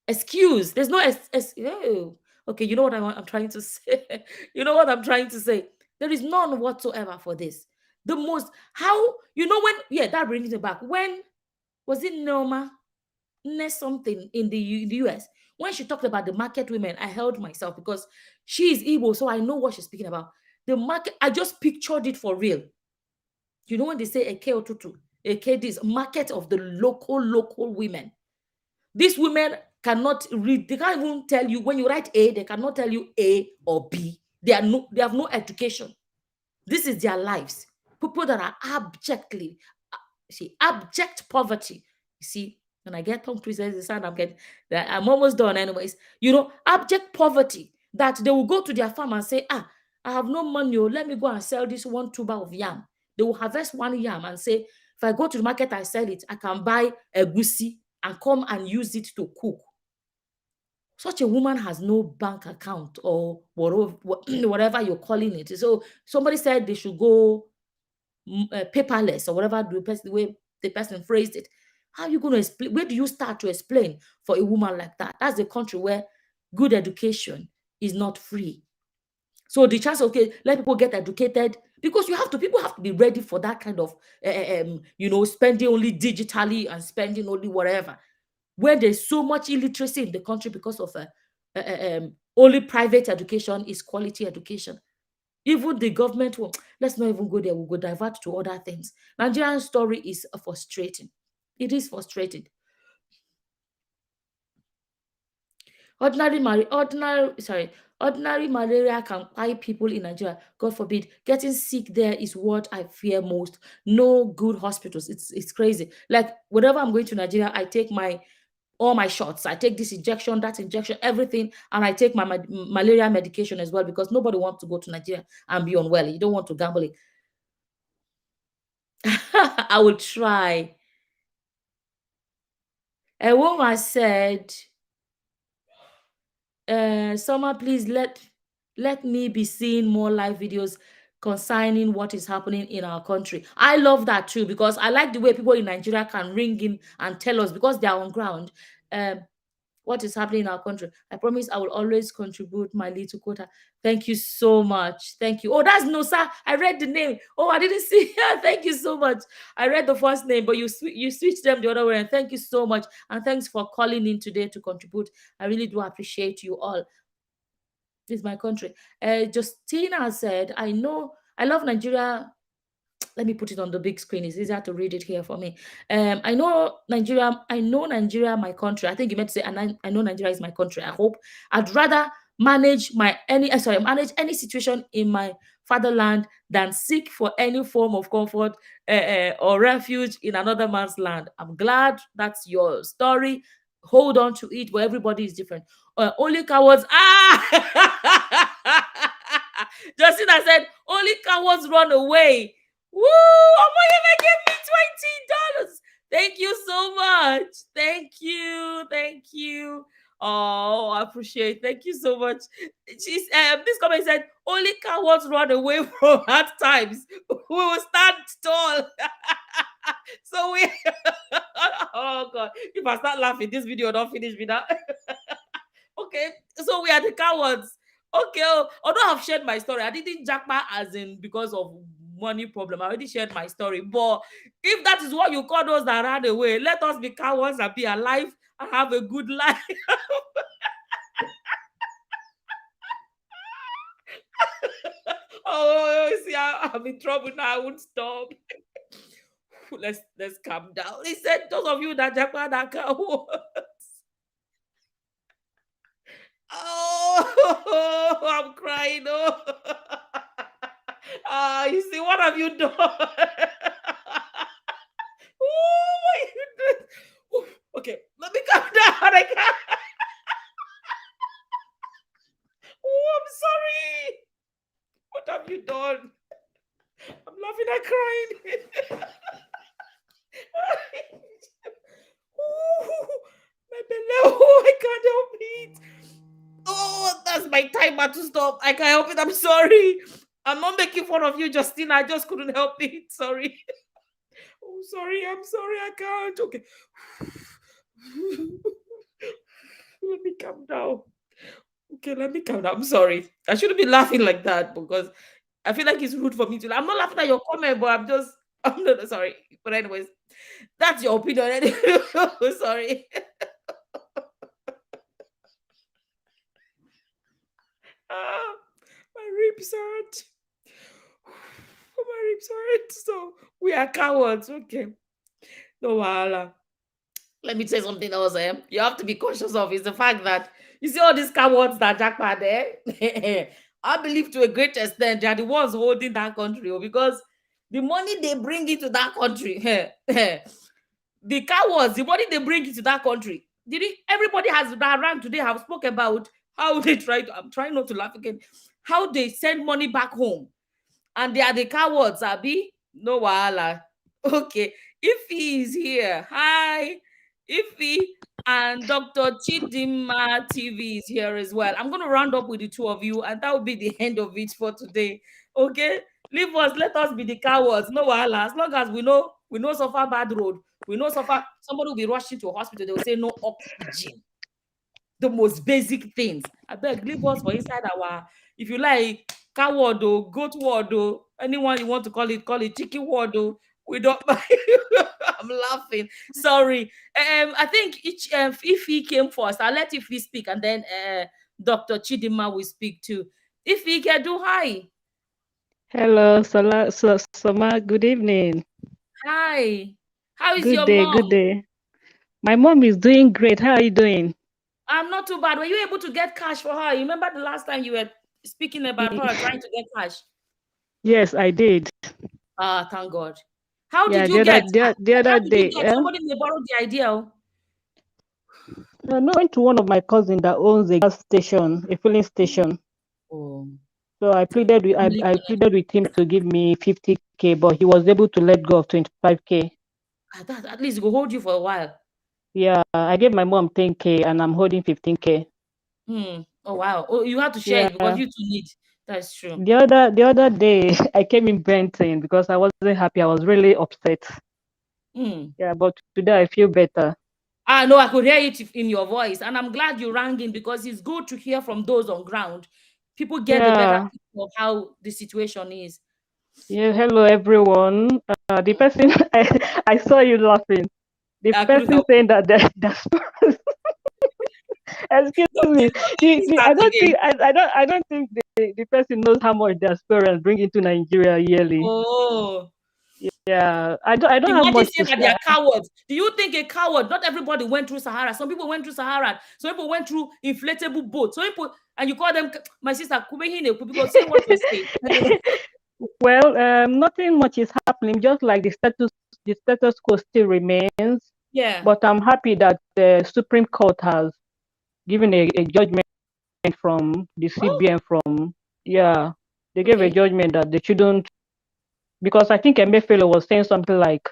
A: excuse. There's no oh, okay, you know what I'm trying to say. You know what I'm trying to say. There is none whatsoever for this. The most, how, you know, when, yeah, that brings me back. When was it Norma something in the US, when she talked about the market women, I held myself because she is Igbo, so I know what she's speaking about. The market, I just pictured it for real. You know, when they say Eke Otutu, Eke, this market of the local women. These women cannot read, they can't even tell you, when you write A, they cannot tell you A or B. They have no education. This is their lives. People that are abject poverty. You see, when I get tongue twisted, I'm almost done anyways. You know, abject poverty, that they will go to their farm and say, I have no money, let me go and sell this one tuber of yam. They will harvest one yam and say, if I go to the market, I sell it, I can buy a goosey and come and use it to cook. Such a woman has no bank account or whatever you're calling it. So somebody said they should go paperless or whatever the way the person phrased it. How are you going to explain? Where do you start to explain for a woman like that? That's the country where good education is not free. So the chance, okay, let people get educated, because people have to be ready for that kind of, spending only digitally and spending only whatever. Where there's so much illiteracy in the country because of only private education is quality education. Even the government will, let's not even go there, we'll go divert to other things. Nigerian story is frustrating. It is frustrating. Ordinary malaria can kill people in Nigeria. God forbid. Getting sick there is what I fear most. No good hospitals. It's crazy. Like whenever I'm going to Nigeria, I take all my shots. I take this injection, that injection, everything, and I take my malaria medication as well, because nobody wants to go to Nigeria and be unwell. You don't want to gamble it. I will try. A woman said, Summer, please let me be seeing more live videos concerning what is happening in our country. I love that too, because I like the way people in Nigeria can ring in and tell us, because they are on ground, what is happening in our country. I promise I will always contribute my little quota. Thank you so much. Thank you. Oh, that's Nosa. I read the name. Oh, I didn't see. Thank you so much. I read the first name, but you switched them the other way. And thank you so much. And thanks for calling in today to contribute. I really do appreciate you all. This is my country. Justina said, I love Nigeria. Let me put it on the big screen. It's easier to read it here for me. I know Nigeria, my country. I think you meant to say, I know Nigeria is my country. I hope I'd rather manage any situation in my fatherland than seek for any form of comfort or refuge in another man's land. I'm glad that's your story. Hold on to it, but everybody is different. Only cowards. Justina said, only cowards run away. Woo! Oh my God, they gave me $20. Thank you so much. Thank you. Oh, I appreciate it. Thank you so much. This comment said, only cowards run away from hard times. We will stand tall. So we oh God, if I start laughing, this video don't finish me now. Okay, so we are the cowards. Okay, although I've shared my story, I didn't jackpot as in because of money problem. I already shared my story. But if that is what you call those that ran away, let us be cowards and be alive and have a good life. Oh, see, I'm in trouble now. I won't stop. Let's calm down. He said, those of you that Japan are cowards. Oh, I'm crying. Oh, you see, what have you done? Oh my goodness. Okay, let me calm down. I can't. Oh, I'm sorry. What have you done? I'm laughing and crying. Oh, my belly. Oh, I can't help it. Oh, that's my timer to stop. I can't help it. I'm sorry. I'm not making fun of you, Justina. I just couldn't help it. Sorry. Oh, sorry. I'm sorry. I can't. Okay. Let me calm down. Okay, let me calm down. I'm sorry. I shouldn't be laughing like that because I feel like it's rude for me to. I'm not laughing at your comment, but I'm not sorry. But anyways, that's your opinion. Sorry. My ribs hurt. Oh, my ribs hurt. So we are cowards. Okay. No wahala. Let me say something else. You have to be conscious of is the fact that you see all these cowards that jackpot there. I believe to a great extent they are the ones holding that country because the money they bring into that country, the cowards, the money they bring into that country. Everybody has that around today have spoke about how they try to. I'm trying not to laugh again. How they send money back home, and they are the cowards. Abi, no wahala. Okay, Ify is here. Hi, Ify, and Dr. Chidima TV is here as well. I'm going to round up with the two of you, and that will be the end of it for today. Okay, leave us. Let us be the cowards. No wahala. As long as we know suffer bad road. We know suffer. Somebody will be rushing to a hospital. They will say no oxygen. The most basic things. I beg, leave us for inside our. If you like, cow ward or goat ward or anyone you want to call it chicken ward or we don't. I'm laughing. Sorry. I think if he came first, I'll let Ify speak and then Dr. Chidima will speak too. If he can do hi.
L: Hello, Soma. Good evening.
A: Hi. How is
L: Good
A: your
L: day.
A: mom?
L: Good day. My mom is doing great. How are you doing?
A: I'm not too bad. Were you able to get cash for her? You remember the last time you were speaking about her trying to get cash?
L: Yes, I did.
A: Ah, thank God. How
L: Yeah,
A: did you get?
L: the other day,
A: Somebody may borrow the idea.
L: I went to one of my cousins that owns a gas station, a filling station.
A: Oh.
L: So I pleaded with him to give me 50K, but he was able to let go of 25K.
A: That at least it will hold you for a while.
L: Yeah, I gave my mom 10K and I'm holding 15K.
A: Oh wow. Oh, you had to share it because you two need. That's true.
L: The other day I came in venting because I wasn't happy. I was really upset. Yeah, but today I feel better.
A: I know I could hear it in your voice, and I'm glad you rang in because it's good to hear from those on ground. People get the better picture of how the situation is.
L: Yeah, hello everyone. The person I saw you laughing. The person saying that that's excuse me. I don't think the person knows how much their parents bring into Nigeria yearly.
A: Oh.
L: Yeah, I don't have much to say.
A: They are cowards. Do you think a coward? Not everybody went through Sahara. Some people went through Sahara. Some people went through inflatable boats. Some people, and you call them, my sister, because say what you're saying.
L: Well, nothing much is happening. Just like the status quo still remains.
A: Yeah.
L: But I'm happy that the Supreme Court has given a judgment from the CBN they gave a judgment that they shouldn't, because I think Emefiele was saying something like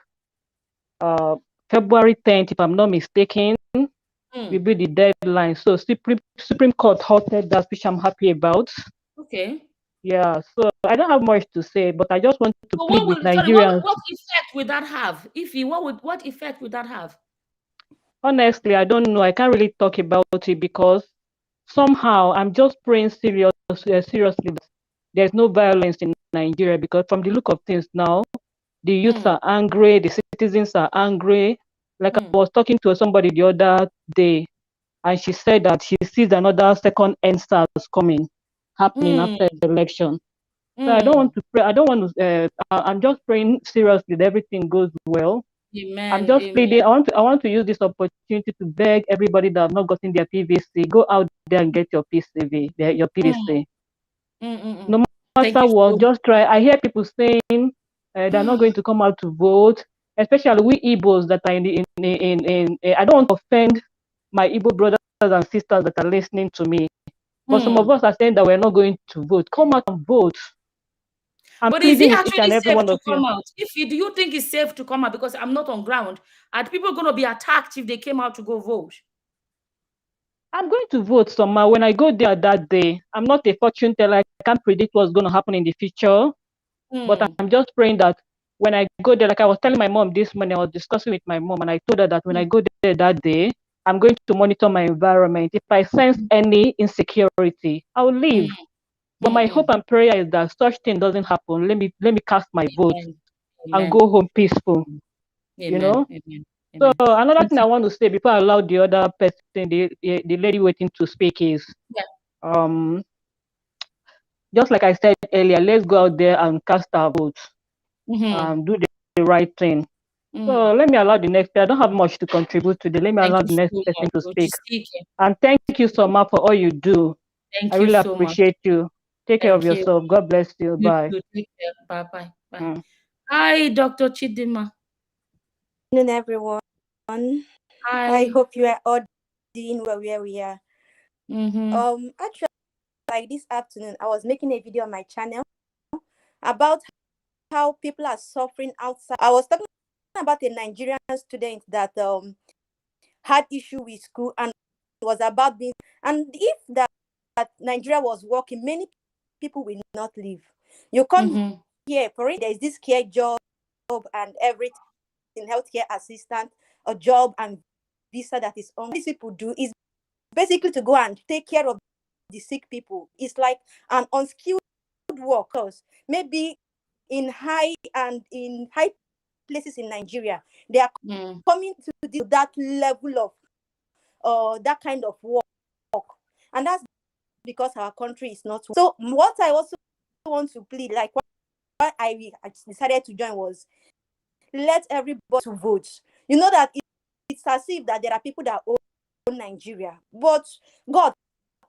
L: February 10th, if I'm not mistaken, will be the deadline. So Supreme Court halted that, which I'm happy about.
A: Okay.
L: Yeah, so I don't have much to say, but I just want to plead with Nigerians.
A: What effect would that have? What effect would that have?
L: Honestly, I don't know. I can't really talk about it because somehow I'm just praying seriously that there's no violence in Nigeria, because from the look of things now, the youths are angry, the citizens are angry. Like I was talking to somebody the other day, and she said that she sees another second EndSARS happening after the election. So I don't want to pray. I don't want to. I'm just praying seriously that everything goes well.
A: Amen.
L: I'm just pleading. I want to use this opportunity to beg everybody that have not gotten their PVC, go out there and get your PCV, your PVC. No matter what, just try. I hear people saying they're not going to come out to vote, especially we Igbos that are in. I don't want to offend my Igbo brothers and sisters that are listening to me, but some of us are saying that we're not going to vote. Come out and vote.
A: But is it actually safe to come out? Do you think it's safe to come out? Because I'm not on ground. Are people going to be attacked if they came out to go vote?
L: I'm going to vote somehow. When I go there that day, I'm not a fortune teller. I can't predict what's going to happen in the future. But I'm just praying that when I go there, like I was telling my mom this morning, I was discussing with my mom, and I told her that when I go there that day, I'm going to monitor my environment. If I sense any insecurity, I'll leave. But my hope and prayer is that such thing doesn't happen. Let me cast my vote and go home peaceful. You know. So another thing I want to say before I allow the other person, the lady waiting to speak, is just like I said earlier, let's go out there and cast our votes and do the right thing. So let me allow the next person. I don't have much to contribute today. Let me allow the next person to speak. And thank you so much for all you do. I really appreciate you. Take care of yourself. God bless you. Bye.
A: Take care. Bye. Bye. Hi, Dr. Chidima.
M: Good afternoon, everyone.
A: Hi.
M: I hope you are all doing well where we are. Actually, like this afternoon, I was making a video on my channel about how people are suffering outside. I was talking about a Nigerian student that had issue with school and was about being, and if that Nigeria was working, many people will not leave. You come here, for it, there is this care job and everything, healthcare assistant, a job and visa that is on. These people do is basically to go and take care of the sick people. It's like an unskilled workers, maybe in high places in Nigeria. They are coming to that level of that kind of work, and that's because our country is not. So what I also want to plead, like what I decided to join, was let everybody to vote. You know that it's as if that there are people that own Nigeria, but God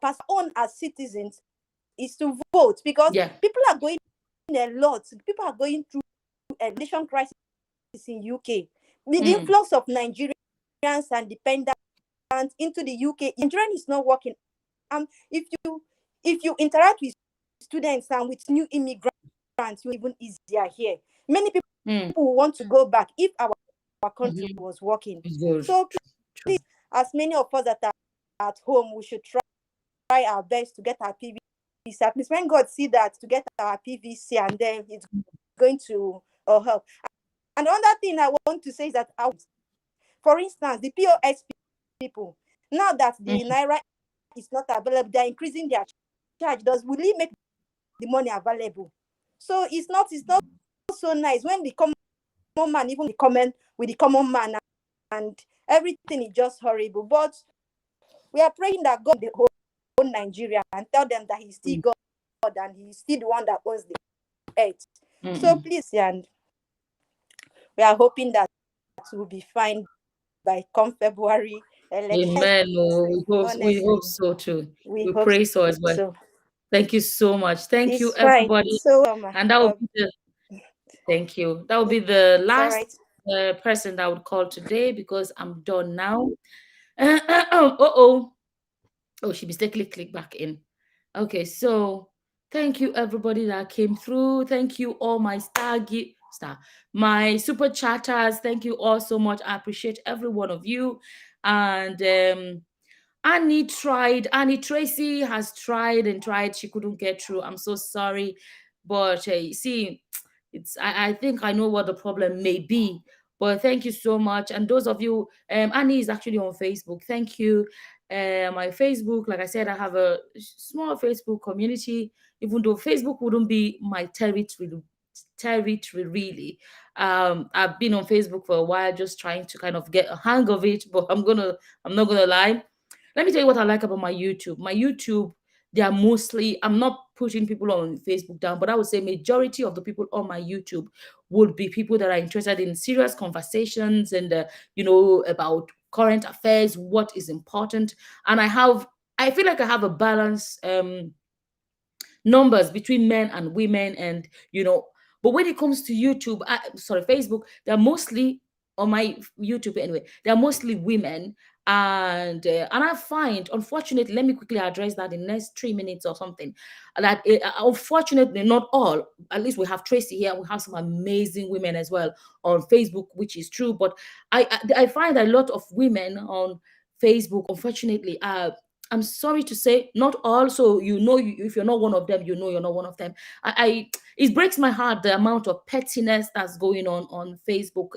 M: pass on as citizens is to vote, because people are going a lot. People are going through a nation crisis in UK. The influx of Nigerians and dependents into the UK, Nigerian is not working. If you interact with students and with new immigrants, you're even easier here. Many people want to go back if our country was working. So please, as many of us that are at home, we should try our best to get our PVC. At least when God see that, to get our PVC, and then it's going to help. And another thing I want to say is that, for instance, the POS people, now that the Naira is not available, they're increasing their charge. Will it make the money available? So it's not so nice when the common man, even the comment with the common man, and everything is just horrible. But we are praying that God will own Nigeria and tell them that He's still God and He's still the one that owns the earth. So please, and we are hoping that we'll be fine by come February election.
A: Amen. We hope so too. We pray so as well. So. Thank you so much. Thank you, everybody. And that will be thank you. That will be the last person that I would call today, because I'm done now. Oh, she mistakenly clicked back in. Okay, so thank you, everybody that came through. Thank you, all my my super chatters. Thank you all so much. I appreciate every one of you. And Annie Tracy has tried and tried. She couldn't get through. I'm so sorry. But see, I think I know what the problem may be. But thank you so much. And those of you, Annie is actually on Facebook. Thank you. My Facebook, like I said, I have a small Facebook community. even though Facebook wouldn't be my territory really. I've been on Facebook for a while, just trying to kind of get a hang of it, but I'm not gonna lie. Let me tell you what I like about my YouTube. My YouTube, they are mostly, I'm not pushing people on Facebook down, but I would say majority of the people on my YouTube would be people that are interested in serious conversations and about current affairs, what is important. And I feel like I have a balance numbers between men and women, and but when it comes to YouTube, Facebook, they're mostly on my YouTube anyway, they're mostly women. And I find, unfortunately, let me quickly address that in the next 3 minutes or something, that unfortunately, not all, at least we have Tracy here, we have some amazing women as well on Facebook, which is true, but I find a lot of women on Facebook, unfortunately, I'm sorry to say, not all. So if you're not one of them, you're not one of them. It breaks my heart, the amount of pettiness that's going on Facebook.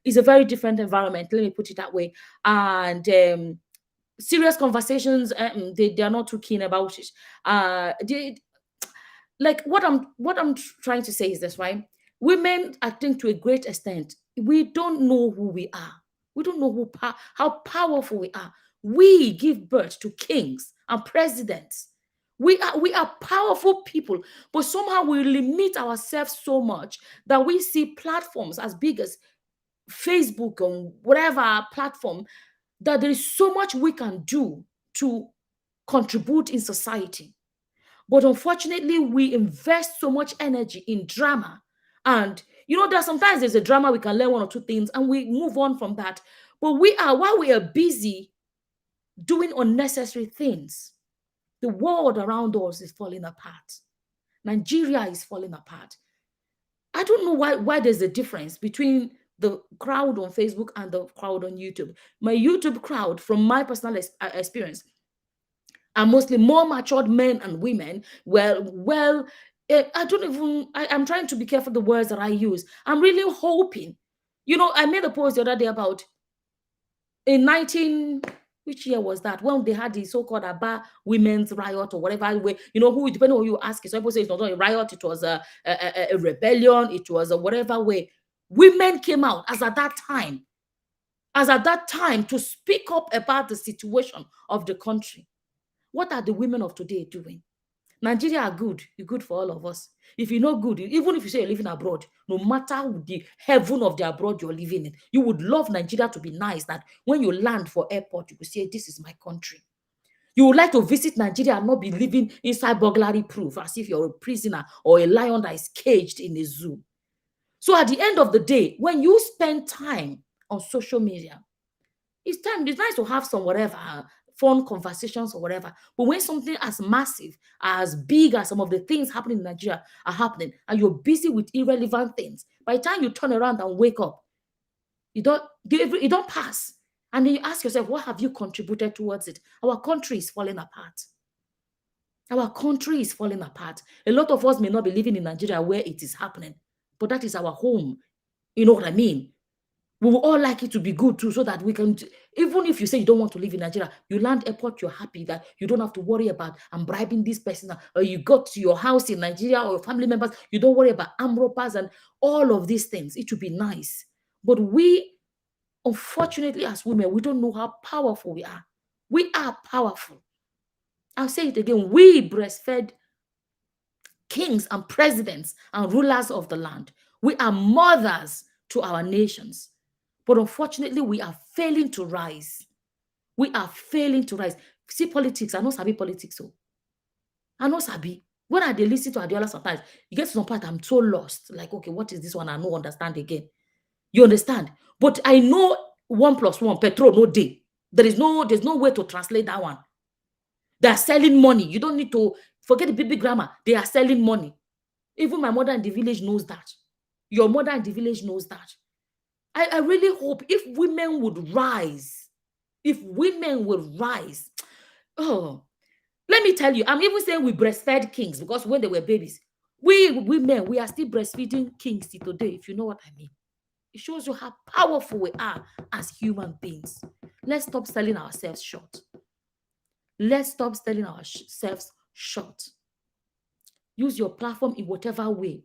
A: It's a very different environment. Let me put it that way. And serious conversations, they are not too keen about it. Like what I'm trying to say is this, right? Women, I think, to a great extent, we don't know who we are. We don't know how powerful we are. We give birth to kings and presidents. We are powerful people, but somehow we limit ourselves so much that we see platforms as big as Facebook or whatever platform, that there is so much we can do to contribute in society. But unfortunately, we invest so much energy in drama. And sometimes there's a drama, we can learn one or two things and we move on from that. But while we are busy doing unnecessary things, the world around us is falling apart. Nigeria is falling apart. I don't know why there's a difference between the crowd on Facebook and the crowd on YouTube. My YouTube crowd, from my personal experience, are mostly more matured men and women. I'm trying to be careful the words that I use. I'm really hoping, I made a post the other day about in which year was that, when they had the so-called Aba women's riot or whatever way, who, depending on who you ask, some people say it's not a riot, it was a rebellion, it was a whatever way. Women came out as at that time to speak up about the situation of the country. What are the women of today doing? Nigeria are good. You're good for all of us. If you're not good, even if you say you're living abroad, no matter the heaven of the abroad you're living in, you would love Nigeria to be nice, that when you land for airport, you will say, this is my country. You would like to visit Nigeria and not be living inside burglary proof, as if you're a prisoner or a lion that is caged in a zoo. So at the end of the day, when you spend time on social media, it's nice to have some whatever fun conversations or whatever. But when something as massive, as big as some of the things happening in Nigeria are happening, and you're busy with irrelevant things, by the time you turn around and wake up, you don't pass. And then you ask yourself, what have you contributed towards it? Our country is falling apart. Our country is falling apart. A lot of us may not be living in Nigeria where it is happening, but that is our home. You know what I mean? We would all like it to be good too, so that we can, even if you say you don't want to live in Nigeria, you land airport, you're happy that you don't have to worry about, I'm bribing this person, or you got to your house in Nigeria or your family members, you don't worry about armed robbers and all of these things. It would be nice. But we, unfortunately, as women, we don't know how powerful we are. We are powerful. I'll say it again. We breastfed kings and presidents and rulers of the land. We are mothers to our nations. But unfortunately, we are failing to rise. We are failing to rise. See, politics, I know sabi politics. So I know sabi. When I listen to Adiola sometimes, you get to some part, I'm so lost. Like, okay, what is this one? I don't understand again. You understand? But I know 1 + 1, petrol, no day. There's no way to translate that one. They are selling money. You don't need to forget the baby grammar. They are selling money. Even my mother in the village knows that. Your mother in the village knows that. I really hope if women would rise, oh, let me tell you, I'm even saying we breastfed kings, because when they were babies, we women, we are still breastfeeding kings till today, if you know what I mean. It shows you how powerful we are as human beings. Let's stop selling ourselves short. Let's stop selling ourselves short. use your platform in whatever way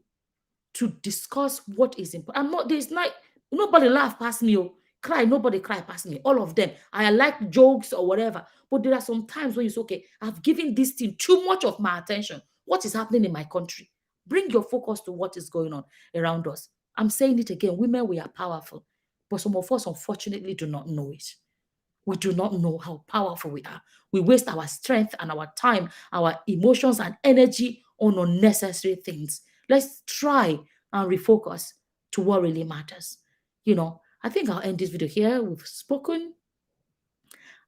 A: to discuss what is important. I'm not, there's not, nobody laugh past me, or cry, nobody cry past me. All of them. I like jokes or whatever. But there are some times when you say, okay, I've given this thing too much of my attention. What is happening in my country? Bring your focus to what is going on around us. I'm saying it again, women, we are powerful. But some of us, unfortunately, do not know it. We do not know how powerful we are. We waste our strength and our time, our emotions and energy on unnecessary things. Let's try and refocus to what really matters. I think I'll end this video here. We've spoken.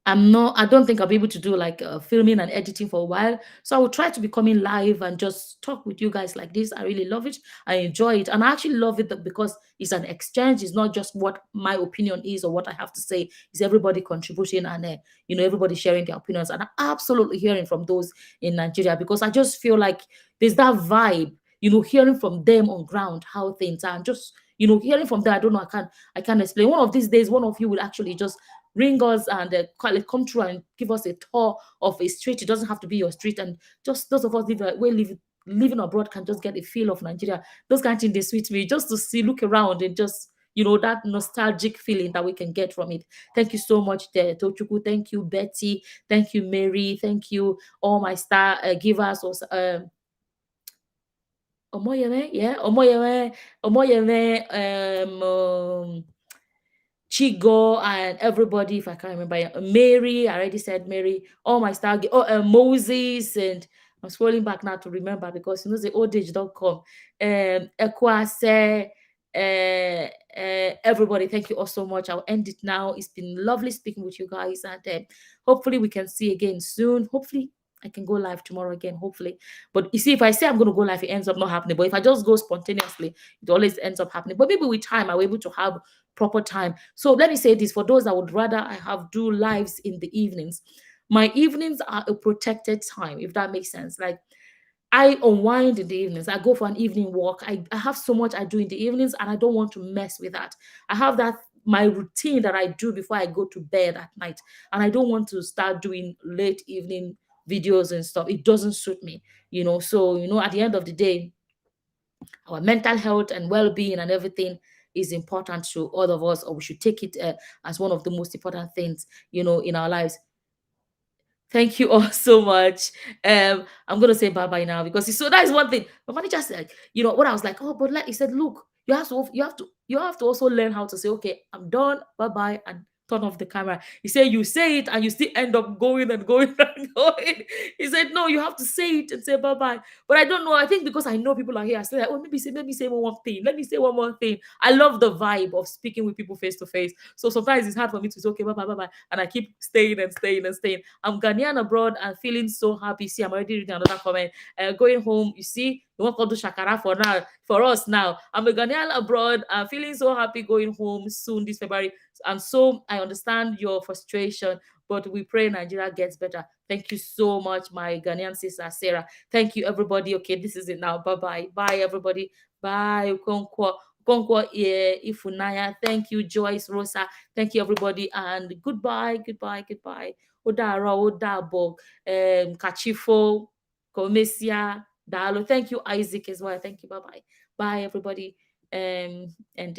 A: I don't think I'll be able to do like filming and editing for a while. So I will try to be coming live and just talk with you guys like this. I really love it. I enjoy it. And I actually love it because it's an exchange. It's not just what my opinion is or what I have to say. It's everybody contributing and, everybody sharing their opinions. And I'm absolutely hearing from those in Nigeria because I just feel like there's that vibe, hearing from them on ground, how things are. And just, hearing from them, I don't know, I can't explain. One of these days, one of you will actually just ring us and come through and give us a tour of a street. It doesn't have to be your street, and just those of us living abroad can just get a feel of Nigeria. Those kind of things, they sweet me just to see, look around and just that nostalgic feeling that we can get from it. Thank you so much there, Tochuku. Thank you, Betty. Thank you, Mary. Thank you, all my star givers. Omoyeme, yeah, Omoyeme, Chigo and everybody, if I can't remember, Mary, I already said Mary, all my star, Moses, and I'm scrolling back now to remember because the old age don't come. Ekwase, everybody, thank you all so much. I'll end it now. It's been lovely speaking with you guys, and hopefully we can see again soon. Hopefully I can go live tomorrow again, hopefully. But you see, if I say I'm going to go live, it ends up not happening. But if I just go spontaneously, it always ends up happening. But maybe with time, I'll be able to have proper time. So let me say this, for those that would rather I have do lives in the evenings, my evenings are a protected time, if that makes sense. Like, I unwind in the evenings. I go for an evening walk. I have so much I do in the evenings, and I don't want to mess with that. I have that my routine that I do before I go to bed at night, and I don't want to start doing late evening videos and stuff. It doesn't suit me, So at the end of the day, our mental health and well-being and everything is important to all of us, or we should take it as one of the most important things, in our lives. Thank you all so much. I'm gonna say bye-bye now because that is one thing. My manager said, what I was like, oh, but like he said, look, you have to also learn how to say, okay, I'm done, bye-bye, and turn off the camera. He said, you say it and you still end up going and going and going. He said, no, you have to say it and say bye-bye. But I don't know. I think because I know people are here, I say, like, oh, maybe say one more thing. Let me say one more thing. I love the vibe of speaking with people face to face. So sometimes it's hard for me to say, okay, bye-bye, bye-bye. And I keep staying and staying and staying. I'm Ghanaian abroad and feeling so happy. See, I'm already reading another comment. Going home, you see, you want to do shakara for us now. I'm a Ghanaian abroad. I'm feeling so happy going home soon this February. And so I understand your frustration, but we pray Nigeria gets better. Thank you so much, my Ghanaian sister, Sarah. Thank you, everybody. Okay, this is it now. Bye-bye. Bye, everybody. Bye. Okonkwo, Ifunaya. Thank you, Joyce, Rosa. Thank you, everybody. And goodbye, goodbye, goodbye. Odara, Odabo, Kachifo, Komesia, Dalo. Thank you, Isaac, as well. Thank you. Bye-bye. Bye, everybody. End it.